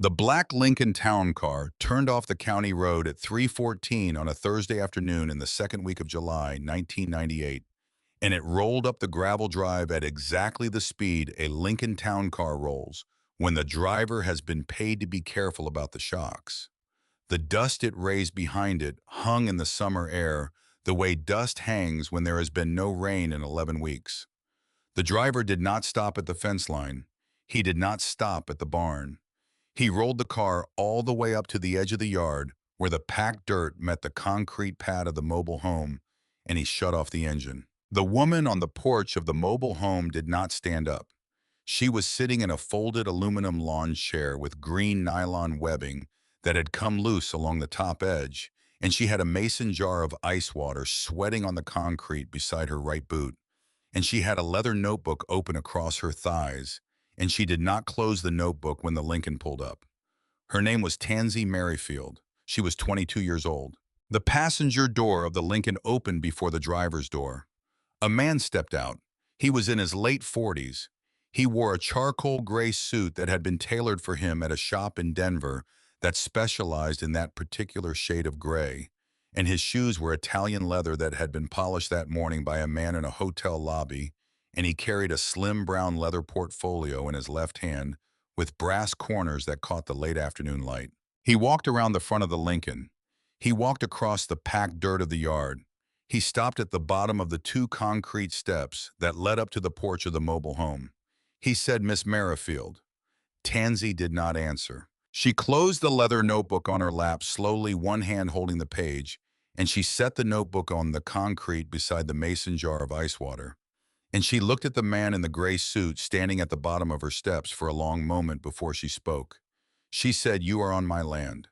The black Lincoln Town Car turned off the county road at 3:14 on a Thursday afternoon in the second week of July, 1998, and it rolled up the gravel drive at exactly the speed a Lincoln Town Car rolls when the driver has been paid to be careful about the shocks. The dust it raised behind it hung in the summer air the way dust hangs when there has been no rain in 11 weeks. The driver did not stop at the fence line. He did not stop at the barn. He rolled the car all the way up to the edge of the yard where the packed dirt met the concrete pad of the mobile home, and he shut off the engine. The woman on the porch of the mobile home did not stand up. She was sitting in a folded aluminum lawn chair with green nylon webbing that had come loose along the top edge, and she had a mason jar of ice water sweating on the concrete beside her right boot, and she had a leather notebook open across her thighs, and she did not close the notebook when the Lincoln pulled up. Her name was Tansy Merrifield. She was 22 years old. The passenger door of the Lincoln opened before the driver's door. A man stepped out. He was in his late 40s. He wore a charcoal gray suit that had been tailored for him at a shop in Denver that specialized in that particular shade of gray, and his shoes were Italian leather that had been polished that morning by a man in a hotel lobby, and he carried a slim brown leather portfolio in his left hand with brass corners that caught the late afternoon light. He walked around the front of the Lincoln. He walked across the packed dirt of the yard. He stopped at the bottom of the two concrete steps that led up to the porch of the mobile home. He said, "Miss Merrifield." Tansy did not answer. She closed the leather notebook on her lap slowly, one hand holding the page, and she set the notebook on the concrete beside the mason jar of ice water. And she looked at the man in the gray suit standing at the bottom of her steps for a long moment before she spoke. She said, "You are on my land."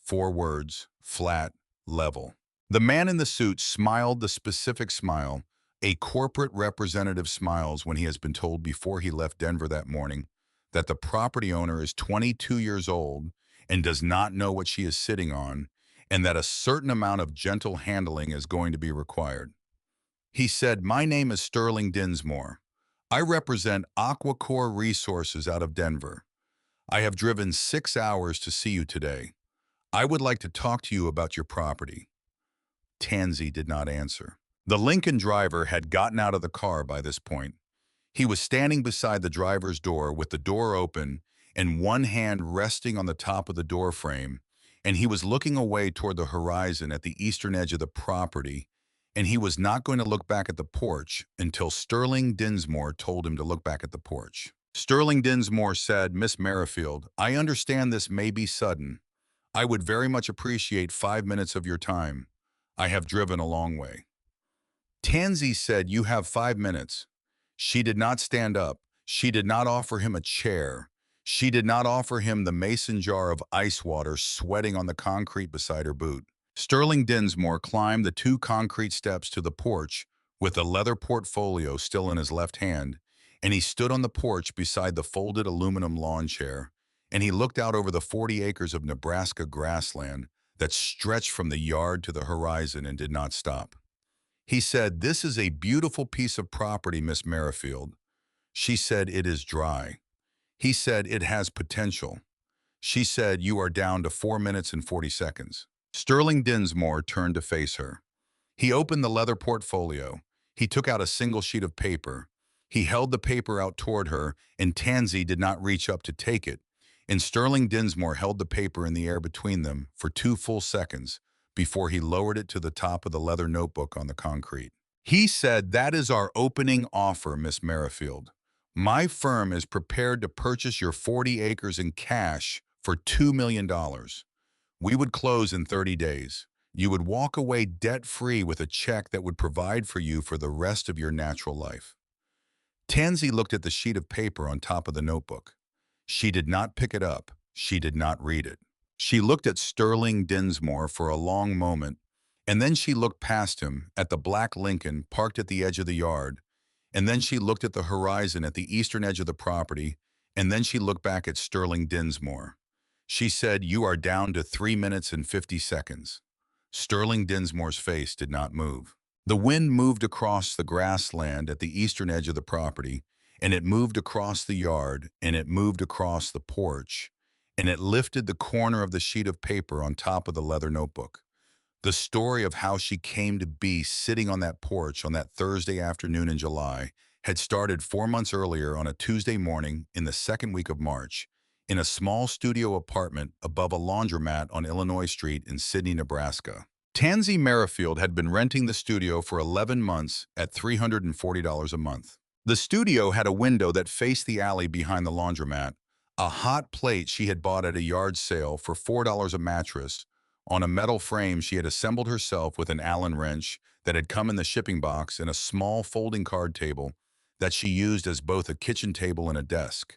4 words, flat, level. The man in the suit smiled the specific smile a corporate representative smiles when he has been told before he left Denver that morning that the property owner is 22 years old and does not know what she is sitting on, and that a certain amount of gentle handling is going to be required. He said, "My name is Sterling Dinsmore. I represent Aquacore Resources out of Denver. I have driven 6 hours to see you today. I would like to talk to you about your property." Tansy did not answer. The Lincoln driver had gotten out of the car by this point. He was standing beside the driver's door with the door open and one hand resting on the top of the door frame, and he was looking away toward the horizon at the eastern edge of the property, and he was not going to look back at the porch until Sterling Dinsmore told him to look back at the porch. Sterling Dinsmore said, "Miss Merrifield, I understand this may be sudden. I would very much appreciate 5 minutes of your time. I have driven a long way." Tansy said, "You have 5 minutes." She did not stand up. She did not offer him a chair. She did not offer him the mason jar of ice water sweating on the concrete beside her boot. Sterling Dinsmore climbed the two concrete steps to the porch with the leather portfolio still in his left hand, and he stood on the porch beside the folded aluminum lawn chair, and he looked out over the 40 acres of Nebraska grassland that stretched from the yard to the horizon and did not stop. He said, "This is a beautiful piece of property, Miss Merrifield." She said, "It is dry." He said, "It has potential." She said, "You are down to 4 minutes and 40 seconds. Sterling Dinsmore turned to face her. He opened the leather portfolio. He took out a single sheet of paper. He held the paper out toward her, and Tansy did not reach up to take it. And Sterling Dinsmore held the paper in the air between them for 2 full seconds before he lowered it to the top of the leather notebook on the concrete. He said, "That is our opening offer, Miss Merrifield. My firm is prepared to purchase your 40 acres in cash for $2 million. We would close in 30 days. You would walk away debt-free with a check that would provide for you for the rest of your natural life." Tansy looked at the sheet of paper on top of the notebook. She did not pick it up. She did not read it. She looked at Sterling Dinsmore for a long moment, and then she looked past him at the black Lincoln parked at the edge of the yard, and then she looked at the horizon at the eastern edge of the property, and then she looked back at Sterling Dinsmore. She said, "You are down to 3 minutes and 50 seconds. Sterling Dinsmore's face did not move. The wind moved across the grassland at the eastern edge of the property, and it moved across the yard, and it moved across the porch, and it lifted the corner of the sheet of paper on top of the leather notebook. The story of how she came to be sitting on that porch on that Thursday afternoon in July had started 4 months earlier on a Tuesday morning in the second week of March in a small studio apartment above a laundromat on Illinois Street in Sidney, Nebraska. Tansy Merrifield had been renting the studio for 11 months at $340 a month. The studio had a window that faced the alley behind the laundromat, a hot plate she had bought at a yard sale for $4 a mattress, on a metal frame she had assembled herself with an Allen wrench that had come in the shipping box, and a small folding card table that she used as both a kitchen table and a desk.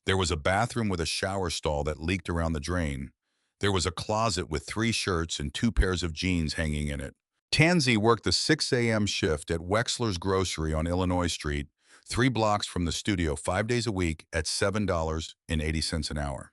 There was a bathroom with a shower stall that leaked around the drain. There was a closet with 3 shirts and 2 pairs of jeans hanging in it. Tansy worked the 6 a.m. shift at Wexler's Grocery on Illinois Street, 3 blocks from the studio, 5 days a week at $7.80 an hour.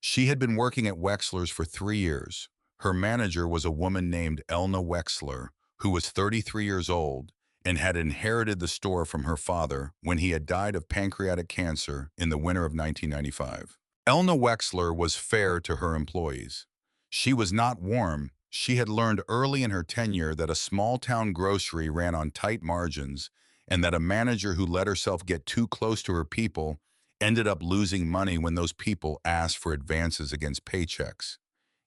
She had been working at Wexler's for 3 years. Her manager was a woman named Elna Wexler, who was 33 years old and had inherited the store from her father when he had died of pancreatic cancer in the winter of 1995. Elna Wexler was fair to her employees. She was not warm. She had learned early in her tenure that a small-town grocery ran on tight margins, and that a manager who let herself get too close to her people ended up losing money when those people asked for advances against paychecks.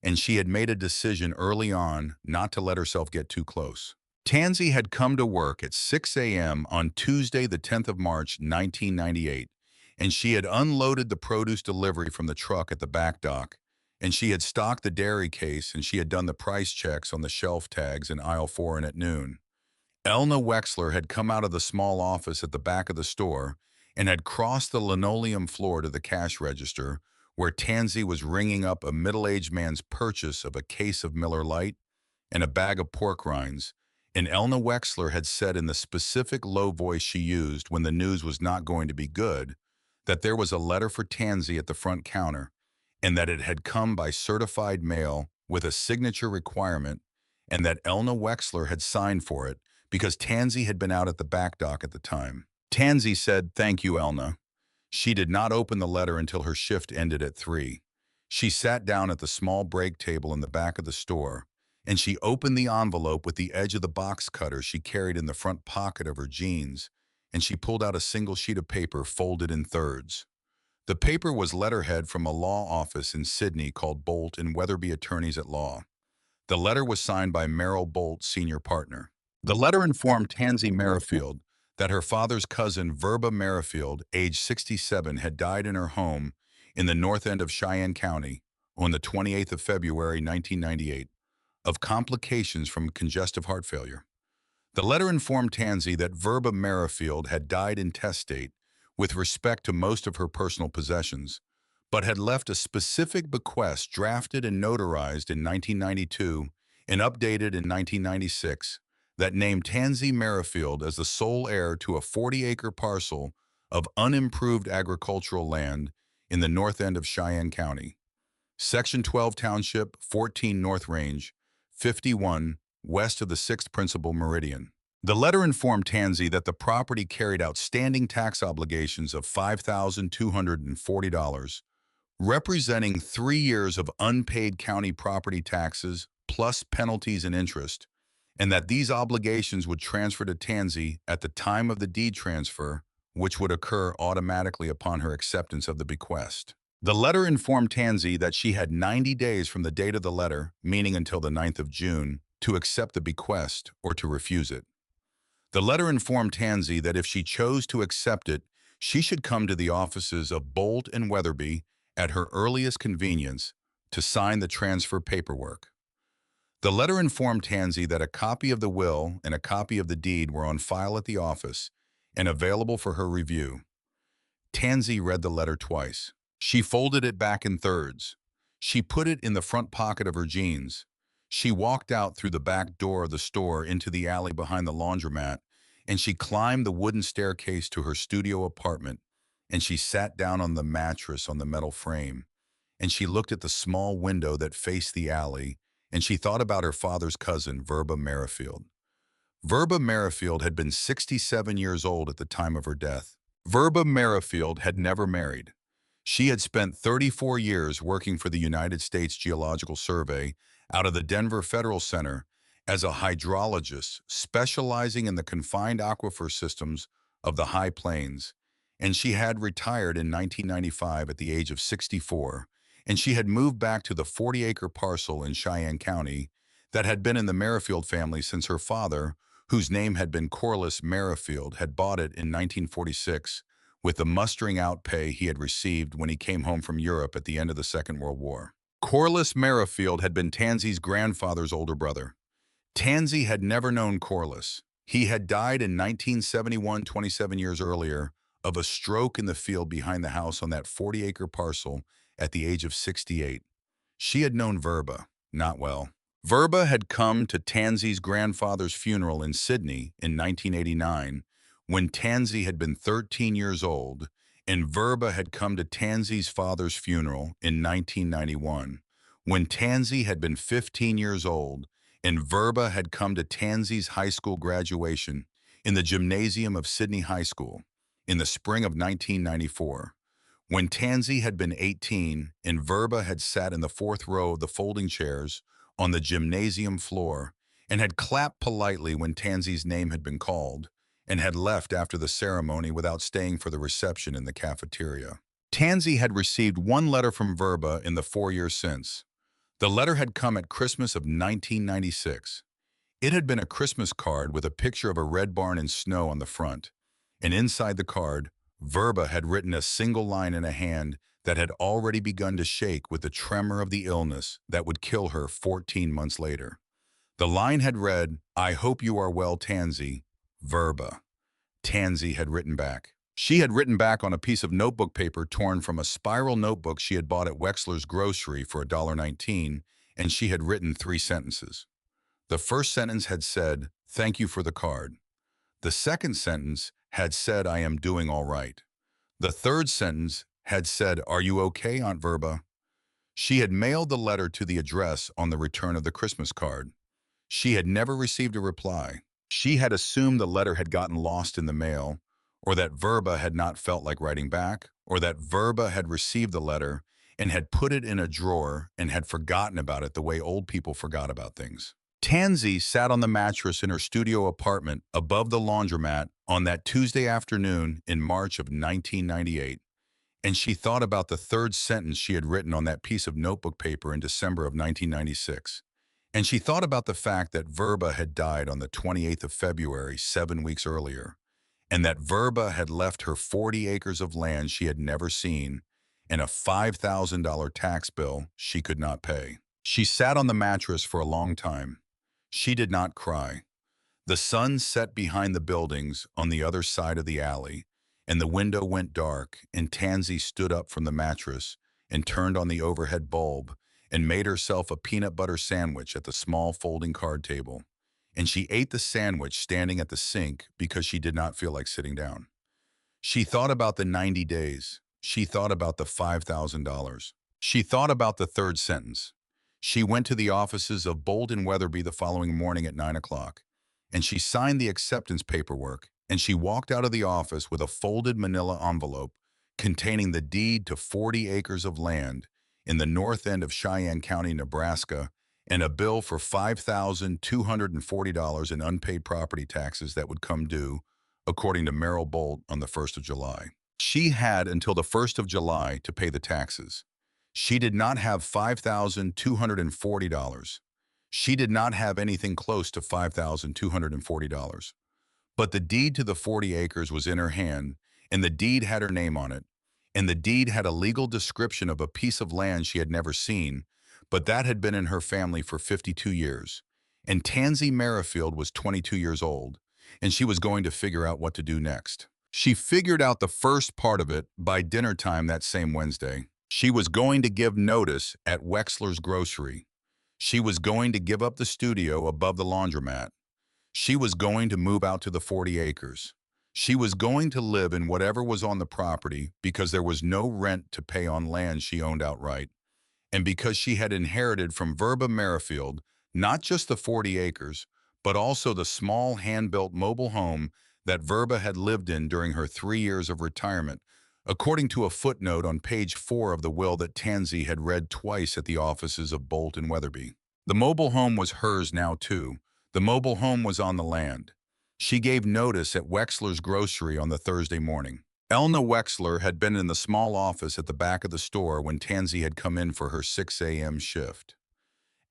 And she had made a decision early on not to let herself get too close. Tansy had come to work at 6 a.m. on Tuesday, the 10th of March, 1998, and she had unloaded the produce delivery from the truck at the back dock, and she had stocked the dairy case, and she had done the price checks on the shelf tags in aisle 4, and at noon, Elna Wexler had come out of the small office at the back of the store and had crossed the linoleum floor to the cash register, where Tansy was ringing up a middle-aged man's purchase of a case of Miller Lite and a bag of pork rinds, and Elna Wexler had said in the specific low voice she used when the news was not going to be good, that there was a letter for Tansy at the front counter, and that it had come by certified mail with a signature requirement, and that Elna Wexler had signed for it because Tansy had been out at the back dock at the time. Tansy said, "Thank you, Elna." She did not open the letter until her shift ended at 3. She sat down at the small break table in the back of the store, and she opened the envelope with the edge of the box cutter she carried in the front pocket of her jeans, and she pulled out a single sheet of paper folded in thirds. The paper was letterhead from a law office in Sydney called Bolt and Weatherby Attorneys at Law. The letter was signed by Merrill Bolt, senior partner. The letter informed Tansy Merrifield that her father's cousin, Verba Merrifield, age 67, had died in her home in the north end of Cheyenne County on the 28th of February, 1998, of complications from congestive heart failure. The letter informed Tansy that Verba Merrifield had died intestate with respect to most of her personal possessions, but had left a specific bequest drafted and notarized in 1992 and updated in 1996 that named Tansy Merrifield as the sole heir to a 40-acre parcel of unimproved agricultural land in the north end of Cheyenne County, Section 12 Township, 14 North Range, 51 west of the 6th Principal Meridian. The letter informed Tansy that the property carried outstanding tax obligations of $5,240, representing 3 years of unpaid county property taxes plus penalties and interest, and that these obligations would transfer to Tansy at the time of the deed transfer, which would occur automatically upon her acceptance of the bequest. The letter informed Tansy that she had 90 days from the date of the letter, meaning until the 9th of June, to accept the bequest or to refuse it. The letter informed Tansy that if she chose to accept it, she should come to the offices of Bolt and Weatherby at her earliest convenience to sign the transfer paperwork. The letter informed Tansy that a copy of the will and a copy of the deed were on file at the office and available for her review. Tansy read the letter twice. She folded it back in thirds. She put it in the front pocket of her jeans. She walked out through the back door of the store into the alley behind the laundromat, and she climbed the wooden staircase to her studio apartment, and she sat down on the mattress on the metal frame, and she looked at the small window that faced the alley, and she thought about her father's cousin, Verba Merrifield. Verba Merrifield had been 67 years old at the time of her death. Verba Merrifield had never married. She had spent 34 years working for the United States Geological Survey out of the Denver Federal Center as a hydrologist specializing in the confined aquifer systems of the High Plains, and she had retired in 1995 at the age of 64, and she had moved back to the 40-acre parcel in Cheyenne County that had been in the Merrifield family since her father, whose name had been Corliss Merrifield, had bought it in 1946 with the mustering out pay he had received when he came home from Europe at the end of the Second World War. Corliss Merrifield had been Tansy's grandfather's older brother. Tansy had never known Corliss. He had died in 1971, 27 years earlier, of a stroke in the field behind the house on that 40-acre parcel at the age of 68. She had known Verba, not well. Verba had come to Tansy's grandfather's funeral in Sydney in 1989 when Tansy had been 13 years old, and Verba had come to Tansy's father's funeral in 1991 when Tansy had been 15 years old, and Verba had come to Tansy's high school graduation in the gymnasium of Sydney High School in the spring of 1994. When Tansy had been 18 and Verba had sat in the fourth row of the folding chairs on the gymnasium floor and had clapped politely when Tansy's name had been called and had left after the ceremony without staying for the reception in the cafeteria. Tansy had received one letter from Verba in the 4 years since. The letter had come at Christmas of 1996. It had been a Christmas card with a picture of a red barn in snow on the front, and inside the card, Verba had written a single line in a hand that had already begun to shake with the tremor of the illness that would kill her 14 months later. The line had read, "I hope you are well, Tansy, Verba." Tansy had written back. She had written back on a piece of notebook paper torn from a spiral notebook she had bought at Wexler's grocery for $1.19, and she had written 3 sentences. The first sentence had said, "Thank you for the card." The second sentence had said, "I am doing all right." The third sentence had said, "Are you okay, Aunt Verba?" She had mailed the letter to the address on the return of the Christmas card. She had never received a reply. She had assumed the letter had gotten lost in the mail, or that Verba had not felt like writing back, or that Verba had received the letter and had put it in a drawer and had forgotten about it the way old people forgot about things. Tansy sat on the mattress in her studio apartment above the laundromat on that Tuesday afternoon in March of 1998, and she thought about the third sentence she had written on that piece of notebook paper in December of 1996. And she thought about the fact that Verba had died on the 28th of February, 7 weeks earlier, and that Verba had left her 40 acres of land she had never seen and a $5,000 tax bill she could not pay. She sat on the mattress for a long time. She did not cry. The sun set behind the buildings on the other side of the alley, and the window went dark, and Tansy stood up from the mattress and turned on the overhead bulb and made herself a peanut butter sandwich at the small folding card table. And she ate the sandwich standing at the sink because she did not feel like sitting down. She thought about the 90 days. She thought about the $5,000. She thought about the third sentence. She went to the offices of Bolt and Weatherby the following morning at 9 o'clock, and she signed the acceptance paperwork, and she walked out of the office with a folded manila envelope containing the deed to 40 acres of land in the north end of Cheyenne County, Nebraska, and a bill for $5,240 in unpaid property taxes that would come due, according to Merrill Bolt, on the 1st of July. She had until the 1st of July to pay the taxes. She did not have $5,240. She did not have anything close to $5,240. But the deed to the 40 acres was in her hand, and the deed had her name on it, and the deed had a legal description of a piece of land she had never seen, but that had been in her family for 52 years. And Tansy Merrifield was 22 years old, and she was going to figure out what to do next. She figured out the first part of it by dinner time that same Wednesday. She was going to give notice at Wexler's grocery. She was going to give up the studio above the laundromat. She was going to move out to the 40 acres. She was going to live in whatever was on the property because there was no rent to pay on land she owned outright, and because she had inherited from Verba Merrifield not just the 40 acres, but also the small hand-built mobile home that Verba had lived in during her 3 years of retirement, according to a footnote on page 4 of the will that Tansy had read twice at the offices of Bolt and Weatherby. The mobile home was hers now, too. The mobile home was on the land. She gave notice at Wexler's grocery on the Thursday morning. Elna Wexler had been in the small office at the back of the store when Tansy had come in for her 6 a.m. shift.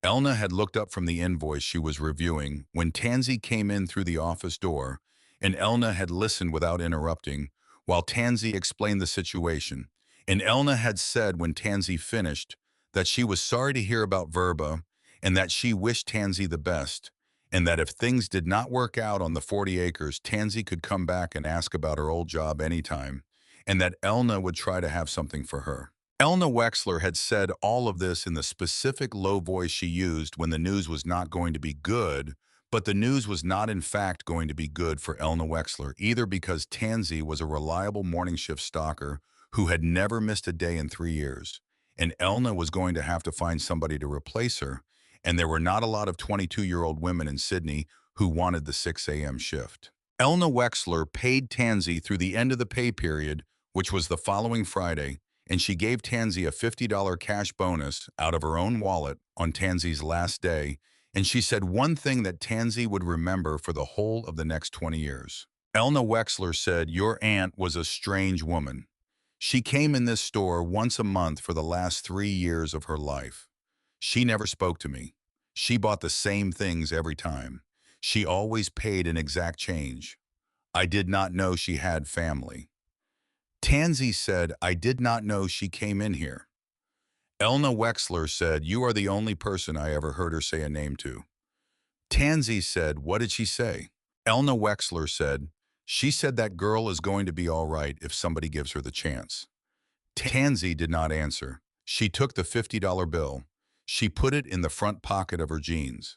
Elna had looked up from the invoice she was reviewing when Tansy came in through the office door, and Elna had listened without interrupting while Tansy explained the situation. And Elna had said when Tansy finished that she was sorry to hear about Verba and that she wished Tansy the best, and that if things did not work out on the 40 acres, Tansy could come back and ask about her old job anytime, and that Elna would try to have something for her. Elna Wexler had said all of this in the specific low voice she used when the news was not going to be good, but the news was not in fact going to be good for Elna Wexler, either because Tansy was a reliable morning shift stalker who had never missed a day in 3 years, and Elna was going to have to find somebody to replace her, and there were not a lot of 22-year-old women in Sydney who wanted the 6 a.m. shift. Elna Wexler paid Tansy through the end of the pay period, which was the following Friday, and she gave Tansy a $50 cash bonus out of her own wallet on Tansy's last day, and she said one thing that Tansy would remember for the whole of the next 20 years. Elna Wexler said, "Your aunt was a strange woman. She came in this store once a month for the last 3 years of her life. She never spoke to me. She bought the same things every time. She always paid an exact change. I did not know she had family." Tansy said, "I did not know she came in here." Elna Wexler said, "You are the only person I ever heard her say a name to." Tansy said, "What did she say?" Elna Wexler said, "She said that girl is going to be all right if somebody gives her the chance." Tansy did not answer. She took the $50 bill. She put it in the front pocket of her jeans.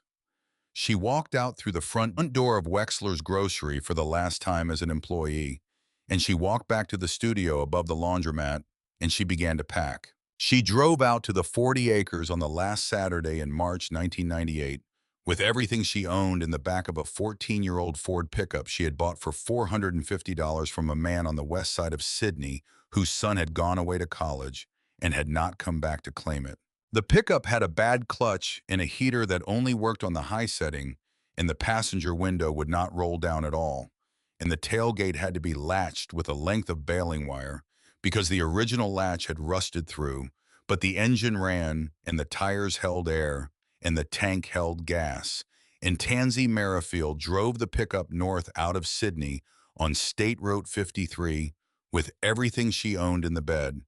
She walked out through the front door of Wexler's grocery for the last time as an employee, and she walked back to the studio above the laundromat, and she began to pack. She drove out to the 40 acres on the last Saturday in March 1998 with everything she owned in the back of a 14-year-old Ford pickup she had bought for $450 from a man on the west side of Sydney whose son had gone away to college and had not come back to claim it. The pickup had a bad clutch and a heater that only worked on the high setting, and the passenger window would not roll down at all, and the tailgate had to be latched with a length of baling wire because the original latch had rusted through, but the engine ran and the tires held air and the tank held gas. And Tansy Merrifield drove the pickup north out of Sydney on State Road 53 with everything she owned in the bed,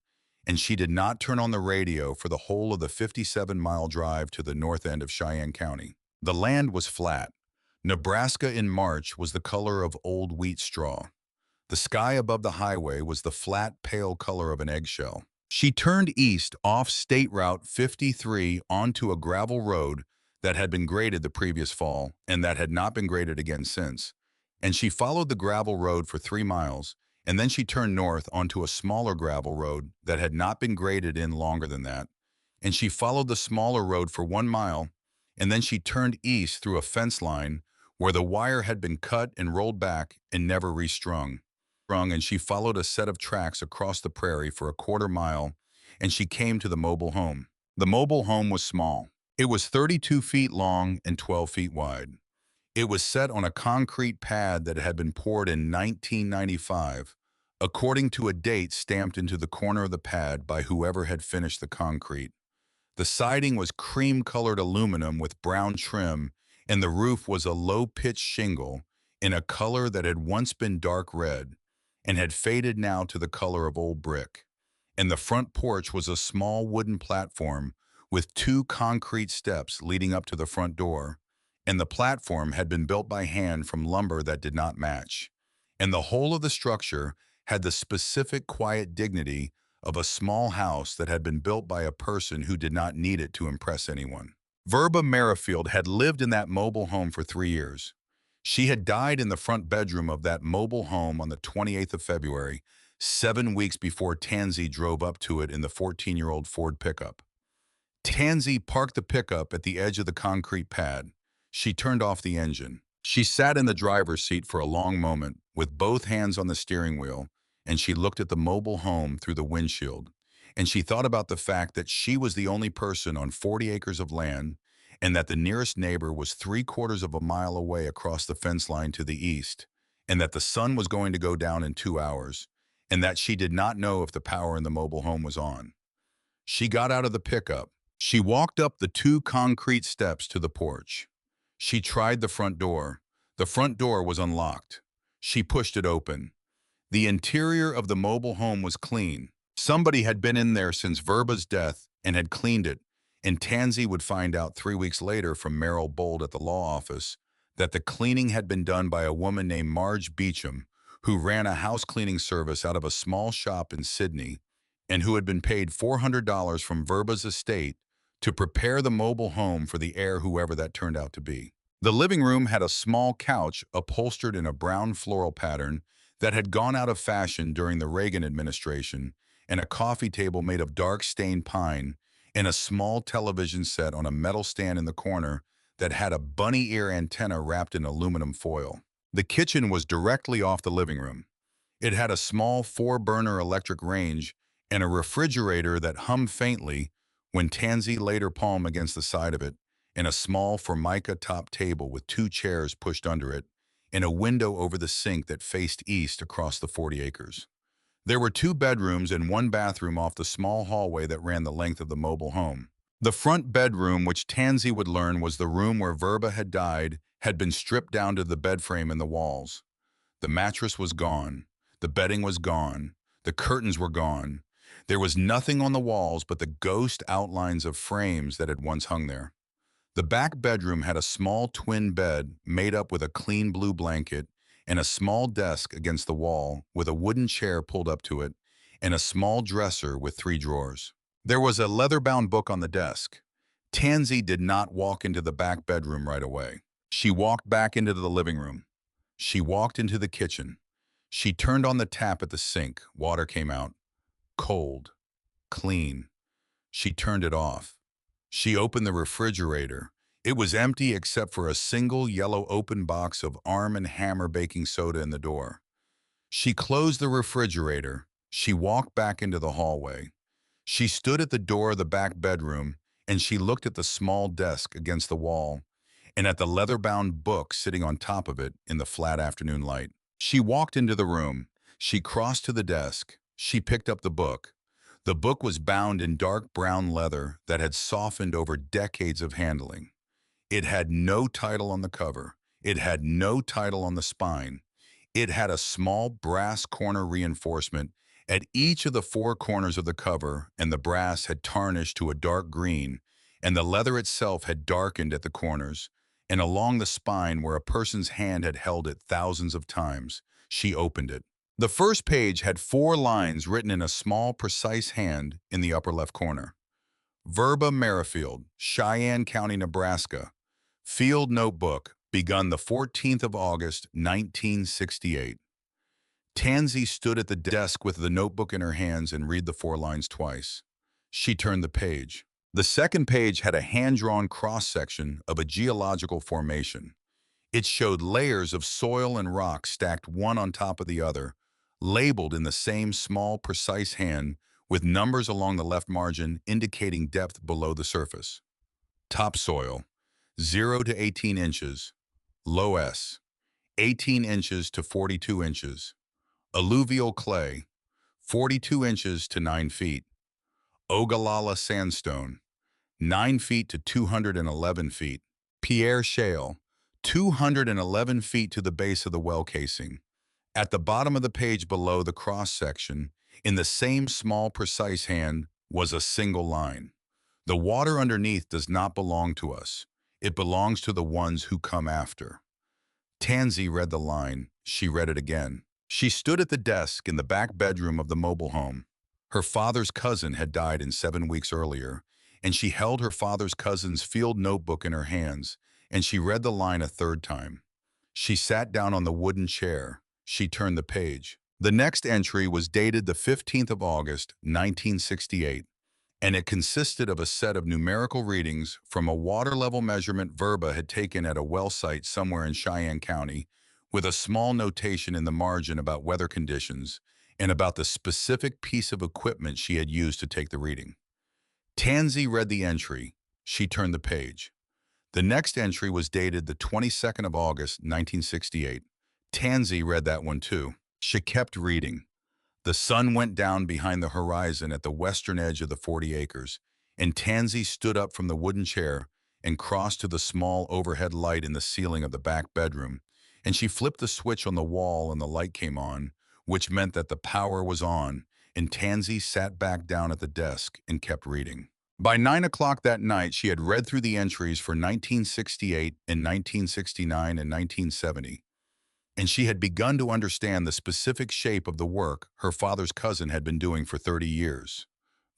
and she did not turn on the radio for the whole of the 57-mile drive to the north end of Cheyenne County. The land was flat. Nebraska in March was the color of old wheat straw. The sky above the highway was the flat, pale color of an eggshell. She turned east off State Route 53 onto a gravel road that had been graded the previous fall and that had not been graded again since. And she followed the gravel road for 3 miles, and then she turned north onto a smaller gravel road that had not been graded in longer than that. And she followed the smaller road for 1 mile, and then she turned east through a fence line where the wire had been cut and rolled back and never restrung. And she followed a set of tracks across the prairie for a 1/4 mile, and she came to the mobile home. The mobile home was small. It was 32 feet long and 12 feet wide. It was set on a concrete pad that had been poured in 1995, according to a date stamped into the corner of the pad by whoever had finished the concrete. The siding was cream-colored aluminum with brown trim, and the roof was a low-pitched shingle in a color that had once been dark red and had faded now to the color of old brick. And the front porch was a small wooden platform with 2 concrete steps leading up to the front door, and the platform had been built by hand from lumber that did not match. And the whole of the structure had the specific quiet dignity of a small house that had been built by a person who did not need it to impress anyone. Verba Merrifield had lived in that mobile home for 3 years. She had died in the front bedroom of that mobile home on the 28th of February, 7 weeks before Tansy drove up to it in the 14-year-old Ford pickup. Tansy parked the pickup at the edge of the concrete pad. She turned off the engine. She sat in the driver's seat for a long moment, with both hands on the steering wheel, and she looked at the mobile home through the windshield, and she thought about the fact that she was the only person on 40 acres of land, and that the nearest neighbor was 3/4 of a mile away across the fence line to the east, and that the sun was going to go down in 2 hours, and that she did not know if the power in the mobile home was on. She got out of the pickup. She walked up the 2 concrete steps to the porch. She tried the front door. The front door was unlocked. She pushed it open. The interior of the mobile home was clean. Somebody had been in there since Verba's death and had cleaned it, and Tansy would find out 3 weeks later from Merrill Bold at the law office that the cleaning had been done by a woman named Marge Beecham, who ran a house cleaning service out of a small shop in Sydney, and who had been paid $400 from Verba's estate to prepare the mobile home for the heir, whoever that turned out to be. The living room had a small couch upholstered in a brown floral pattern that had gone out of fashion during the Reagan administration, and a coffee table made of dark stained pine, and a small television set on a metal stand in the corner that had a bunny ear antenna wrapped in aluminum foil. The kitchen was directly off the living room. It had a small 4-burner electric range and a refrigerator that hummed faintly when Tansy laid her palm against the side of it, and a small formica top table with 2 chairs pushed under it, and a window over the sink that faced east across the 40 acres. There were 2 bedrooms and 1 bathroom off the small hallway that ran the length of the mobile home. The front bedroom, which Tansy would learn was the room where Verba had died, had been stripped down to the bed frame and the walls. The mattress was gone. The bedding was gone. The curtains were gone. There was nothing on the walls but the ghost outlines of frames that had once hung there. The back bedroom had a small twin bed made up with a clean blue blanket, and a small desk against the wall with a wooden chair pulled up to it, and a small dresser with 3 drawers. There was a leather-bound book on the desk. Tansy did not walk into the back bedroom right away. She walked back into the living room. She walked into the kitchen. She turned on the tap at the sink. Water came out. Cold. Clean. She turned it off. She opened the refrigerator. It was empty except for a single yellow open box of Arm& Hammer baking soda in the door. She closed the refrigerator. She walked back into the hallway. She stood at the door of the back bedroom, and she looked at the small desk against the wall and at the leather-bound book sitting on top of it in the flat afternoon light. She walked into the room. She crossed to the desk. She picked up the book. The book was bound in dark brown leather that had softened over decades of handling. It had no title on the cover. It had no title on the spine. It had a small brass corner reinforcement at each of the 4 corners of the cover, and the brass had tarnished to a dark green, and the leather itself had darkened at the corners, and along the spine where a person's hand had held it thousands of times. She opened it. The first page had 4 lines written in a small, precise hand in the upper left corner. Verba Merrifield, Cheyenne County, Nebraska. Field notebook, begun the 14th of August, 1968. Tansy stood at the desk with the notebook in her hands and read the 4 lines twice. She turned the page. The second page had a hand-drawn cross-section of a geological formation. It showed layers of soil and rock stacked one on top of the other, labeled in the same small, precise hand with numbers along the left margin indicating depth below the surface. Topsoil, 0 to 18 inches. Low S, 18 inches to 42 inches. Alluvial clay, 42 inches to 9 feet. Ogallala sandstone, 9 feet to 211 feet. Pierre shale, 211 feet to the base of the well casing. At the bottom of the page below the cross-section, in the same small, precise hand, was a single line. The water underneath does not belong to us. It belongs to the ones who come after. Tansy read the line. She read it again. She stood at the desk in the back bedroom of the mobile home. Her father's cousin had died in 7 weeks earlier, and she held her father's cousin's field notebook in her hands, and she read the line a third time. She sat down on the wooden chair. She turned the page. The next entry was dated the 15th of August, 1968, and it consisted of a set of numerical readings from a water level measurement Verba had taken at a well site somewhere in Cheyenne County, with a small notation in the margin about weather conditions, and about the specific piece of equipment she had used to take the reading. Tansy read the entry. She turned the page. The next entry was dated the 22nd of August, 1968. Tansy read that one too. She kept reading. The sun went down behind the horizon at the western edge of the 40 acres, and Tansy stood up from the wooden chair and crossed to the small overhead light in the ceiling of the back bedroom, and she flipped the switch on the wall and the light came on, which meant that the power was on, and Tansy sat back down at the desk and kept reading. By 9 o'clock that night, she had read through the entries for 1968 and 1969 and 1970, and she had begun to understand the specific shape of the work her father's cousin had been doing for 30 years.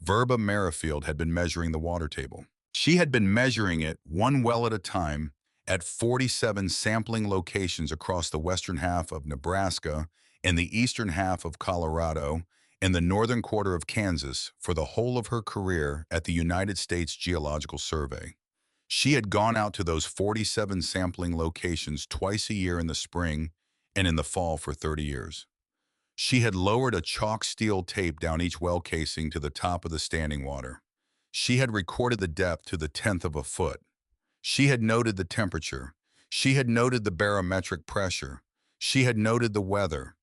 Verba Merrifield had been measuring the water table. She had been measuring it one well at a time at 47 sampling locations across the western half of Nebraska and the eastern half of Colorado and the northern quarter of Kansas for the whole of her career at the United States Geological Survey. She had gone out to those 47 sampling locations twice a year in the spring and in the fall for 30 years. She had lowered a chalk steel tape down each well casing to the top of the standing water. She had recorded the depth to the 10th of a foot. She had noted the temperature. She had noted the barometric pressure. She had noted the weather.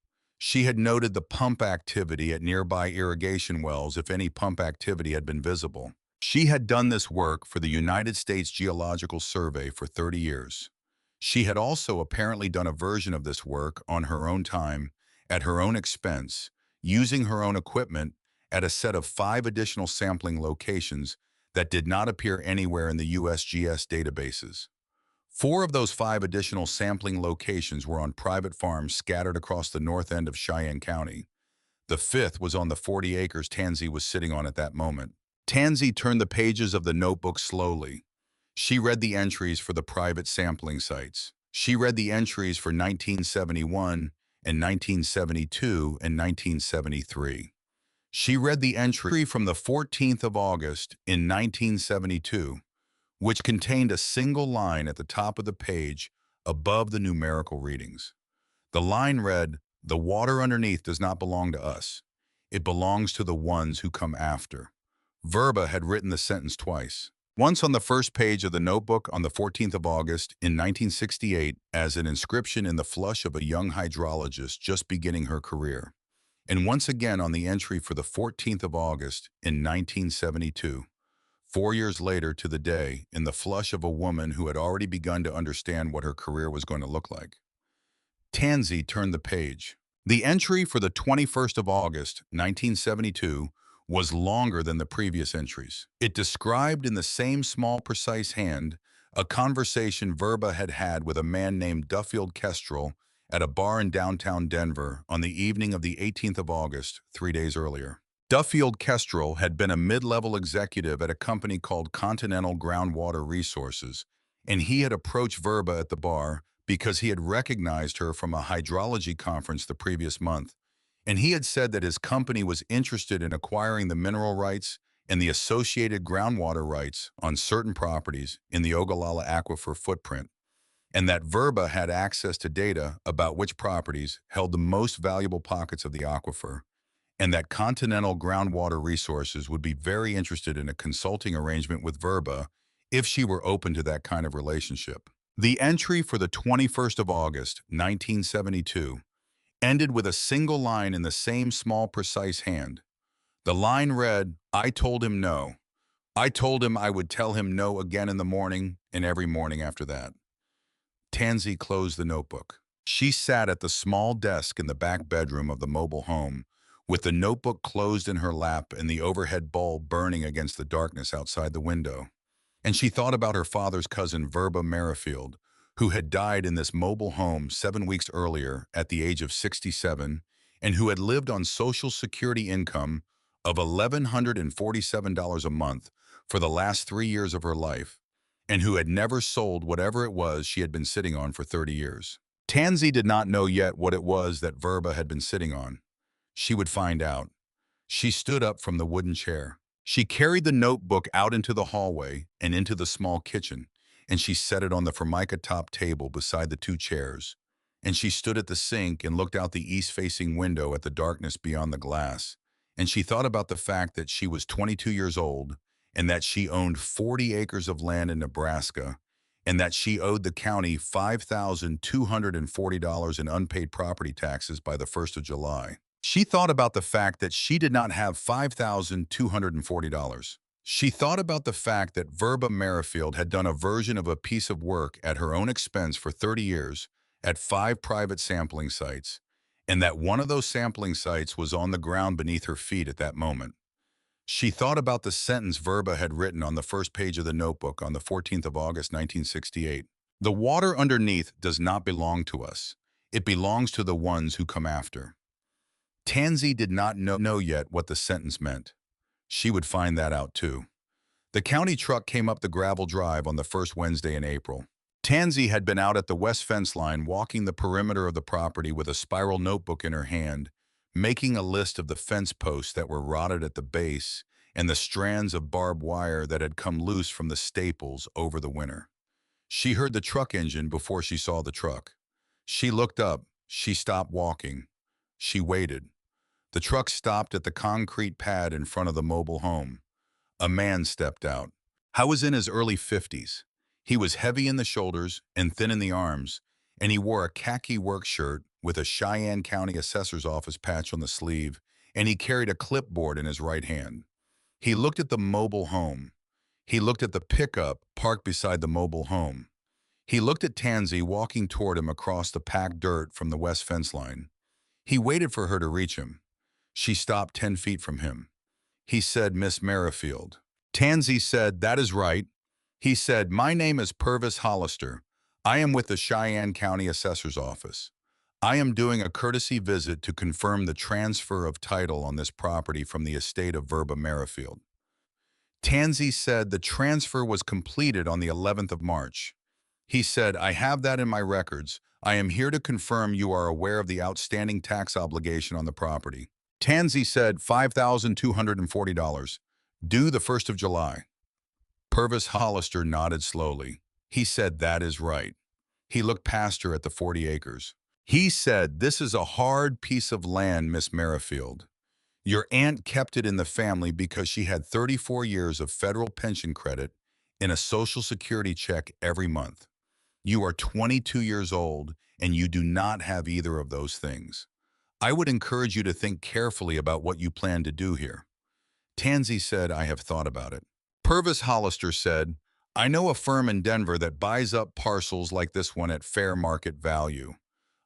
She had noted the pump activity at nearby irrigation wells if any pump activity had been visible. She had done this work for the United States Geological Survey for 30 years. She had also apparently done a version of this work on her own time, at her own expense, using her own equipment at a set of 5 additional sampling locations that did not appear anywhere in the USGS databases. 4 of those 5 additional sampling locations were on private farms scattered across the north end of Cheyenne County. The 5th was on the 40 acres Tansy was sitting on at that moment. Tansy turned the pages of the notebook slowly. She read the entries for the private sampling sites. She read the entries for 1971 and 1972 and 1973. She read the entry from the 14th of August in 1972, which contained a single line at the top of the page above the numerical readings. The line read, "The water underneath does not belong to us. It belongs to the ones who come after." Verba had written the sentence twice. Once on the first page of the notebook on the 14th of August in 1968 as an inscription in the flush of a young hydrologist just beginning her career, and once again on the entry for the 14th of August in 1972, 4 years later to the day, in the flush of a woman who had already begun to understand what her career was going to look like. Tansy turned the page. The entry for the 21st of August, 1972, was longer than the previous entries. It described in the same small, precise hand a conversation Verba had had with a man named Duffield Kestrel at a bar in downtown Denver on the evening of the 18th of August, 3 days earlier. Duffield Kestrel had been a mid-level executive at a company called Continental Groundwater Resources, and he had approached Verba at the bar because he had recognized her from a hydrology conference the previous month, and he had said that his company was interested in acquiring the mineral rights and the associated groundwater rights on certain properties in the Ogallala Aquifer footprint, and that Verba had access to data about which properties held the most valuable pockets of the aquifer, and that Continental Groundwater Resources would be very interested in a consulting arrangement with Verba if she were open to that kind of relationship. The entry for the 21st of August, 1972, ended with a single line in the same small, precise hand. The line read, "I told him no. I told him I would tell him no again in the morning and every morning after that." Tansy closed the notebook. She sat at the small desk in the back bedroom of the mobile home, with the notebook closed in her lap and the overhead bulb burning against the darkness outside the window. And she thought about her father's cousin, Verba Merrifield, who had died in this mobile home 7 weeks earlier at the age of 67, and who had lived on Social Security income of $1,147 a month for the last 3 years of her life, and who had never sold whatever it was she had been sitting on for 30 years. Tansy did not know yet what it was that Verba had been sitting on. She would find out. She stood up from the wooden chair. She carried the notebook out into the hallway and into the small kitchen, and she set it on the formica-top table beside the 2 chairs. and she stood at the sink and looked out the east-facing window at the darkness beyond the glass. And she thought about the fact that she was 22 years old and that she owned 40 acres of land in Nebraska and that she owed the county $5,240 in unpaid property taxes by the 1st of July. She thought about the fact that she did not have $5,240. She thought about the fact that Verba Merrifield had done a version of a piece of work at her own expense for 30 years at 5 private sampling sites, and that one of those sampling sites was on the ground beneath her feet at that moment. She thought about the sentence Verba had written on the first page of the notebook on the 14th of August, 1968. The water underneath does not belong to us. It belongs to the ones who come after. Tansy did not know yet what the sentence meant. She would find that out too. The county truck came up the gravel drive on the first Wednesday in April. Tansy had been out at the west fence line walking the perimeter of the property with a spiral notebook in her hand, making a list of the fence posts that were rotted at the base and the strands of barbed wire that had come loose from the staples over the winter. She heard the truck engine before she saw the truck. She looked up. She stopped walking. She waited. The truck stopped at the concrete pad in front of the mobile home. A man stepped out. He was in his early 50s. He was heavy in the shoulders and thin in the arms, and he wore a khaki work shirt with a Cheyenne County Assessor's Office patch on the sleeve, and he carried a clipboard in his right hand. He looked at the mobile home. He looked at the pickup parked beside the mobile home. He looked at Tansy walking toward him across the packed dirt from the west fence line. He waited for her to reach him. She stopped 10 feet from him. He said, "Miss Merrifield." Tansy said, "That is right." He said, "My name is Purvis Hollister. I am with the Cheyenne County Assessor's Office. I am doing a courtesy visit to confirm the transfer of title on this property from the estate of Verba Merrifield." Tansy said the transfer was completed on the 11th of March. He said, "I have that in my records. I am here to confirm you are aware of the outstanding tax obligation on the property." Tansy said $5,240, due the 1st of July. Purvis Hollister nodded slowly. He said, "That is right." He looked past her at the 40 acres. He said, "This is a hard piece of land, Miss Merrifield. Your aunt kept it in the family because she had 34 years of federal pension credit and a Social Security check every month. You are 22 years old, and you do not have either of those things. I would encourage you to think carefully about what you plan to do here." Tansy said, "I have thought about it." Purvis Hollister said, "I know a firm in Denver that buys up parcels like this one at fair market value.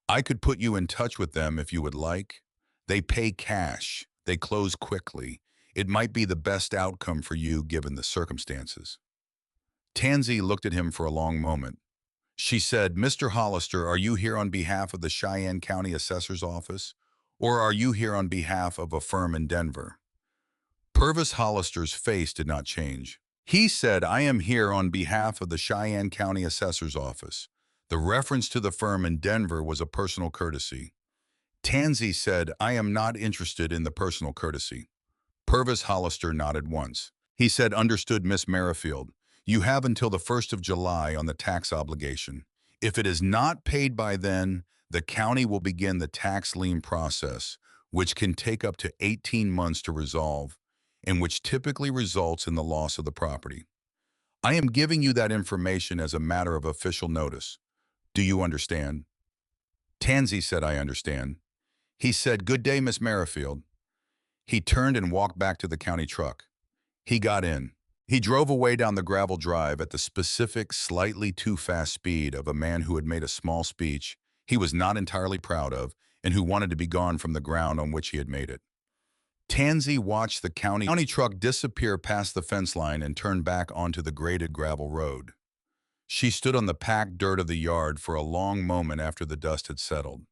I could put you in touch with them if you would like. They pay cash. They close quickly. It might be the best outcome for you given the circumstances." Tansy looked at him for a long moment. She said, "Mr. Hollister, are you here on behalf of the Cheyenne County Assessor's Office, or are you here on behalf of a firm in Denver?" Purvis Hollister's face did not change. He said, "I am here on behalf of the Cheyenne County Assessor's Office. The reference to the firm in Denver was a personal courtesy." Tansy said, "I am not interested in the personal courtesy." Purvis Hollister nodded once. He said, "Understood, Miss Merrifield. You have until the 1st of July on the tax obligation. If it is not paid by then, the county will begin the tax lien process, which can take up to 18 months to resolve, and which typically results in the loss of the property. I am giving you that information as a matter of official notice. Do you understand?" Tansy said, "I understand." He said, "Good day, Miss Merrifield." He turned and walked back to the county truck. He got in. He drove away down the gravel drive at the specific, slightly too fast speed of a man who had made a small speech he was not entirely proud of and who wanted to be gone from the ground on which he had made it. Tansy watched the county truck disappear past the fence line and turn back onto the graded gravel road. She stood on the packed dirt of the yard for a long moment after the dust had settled.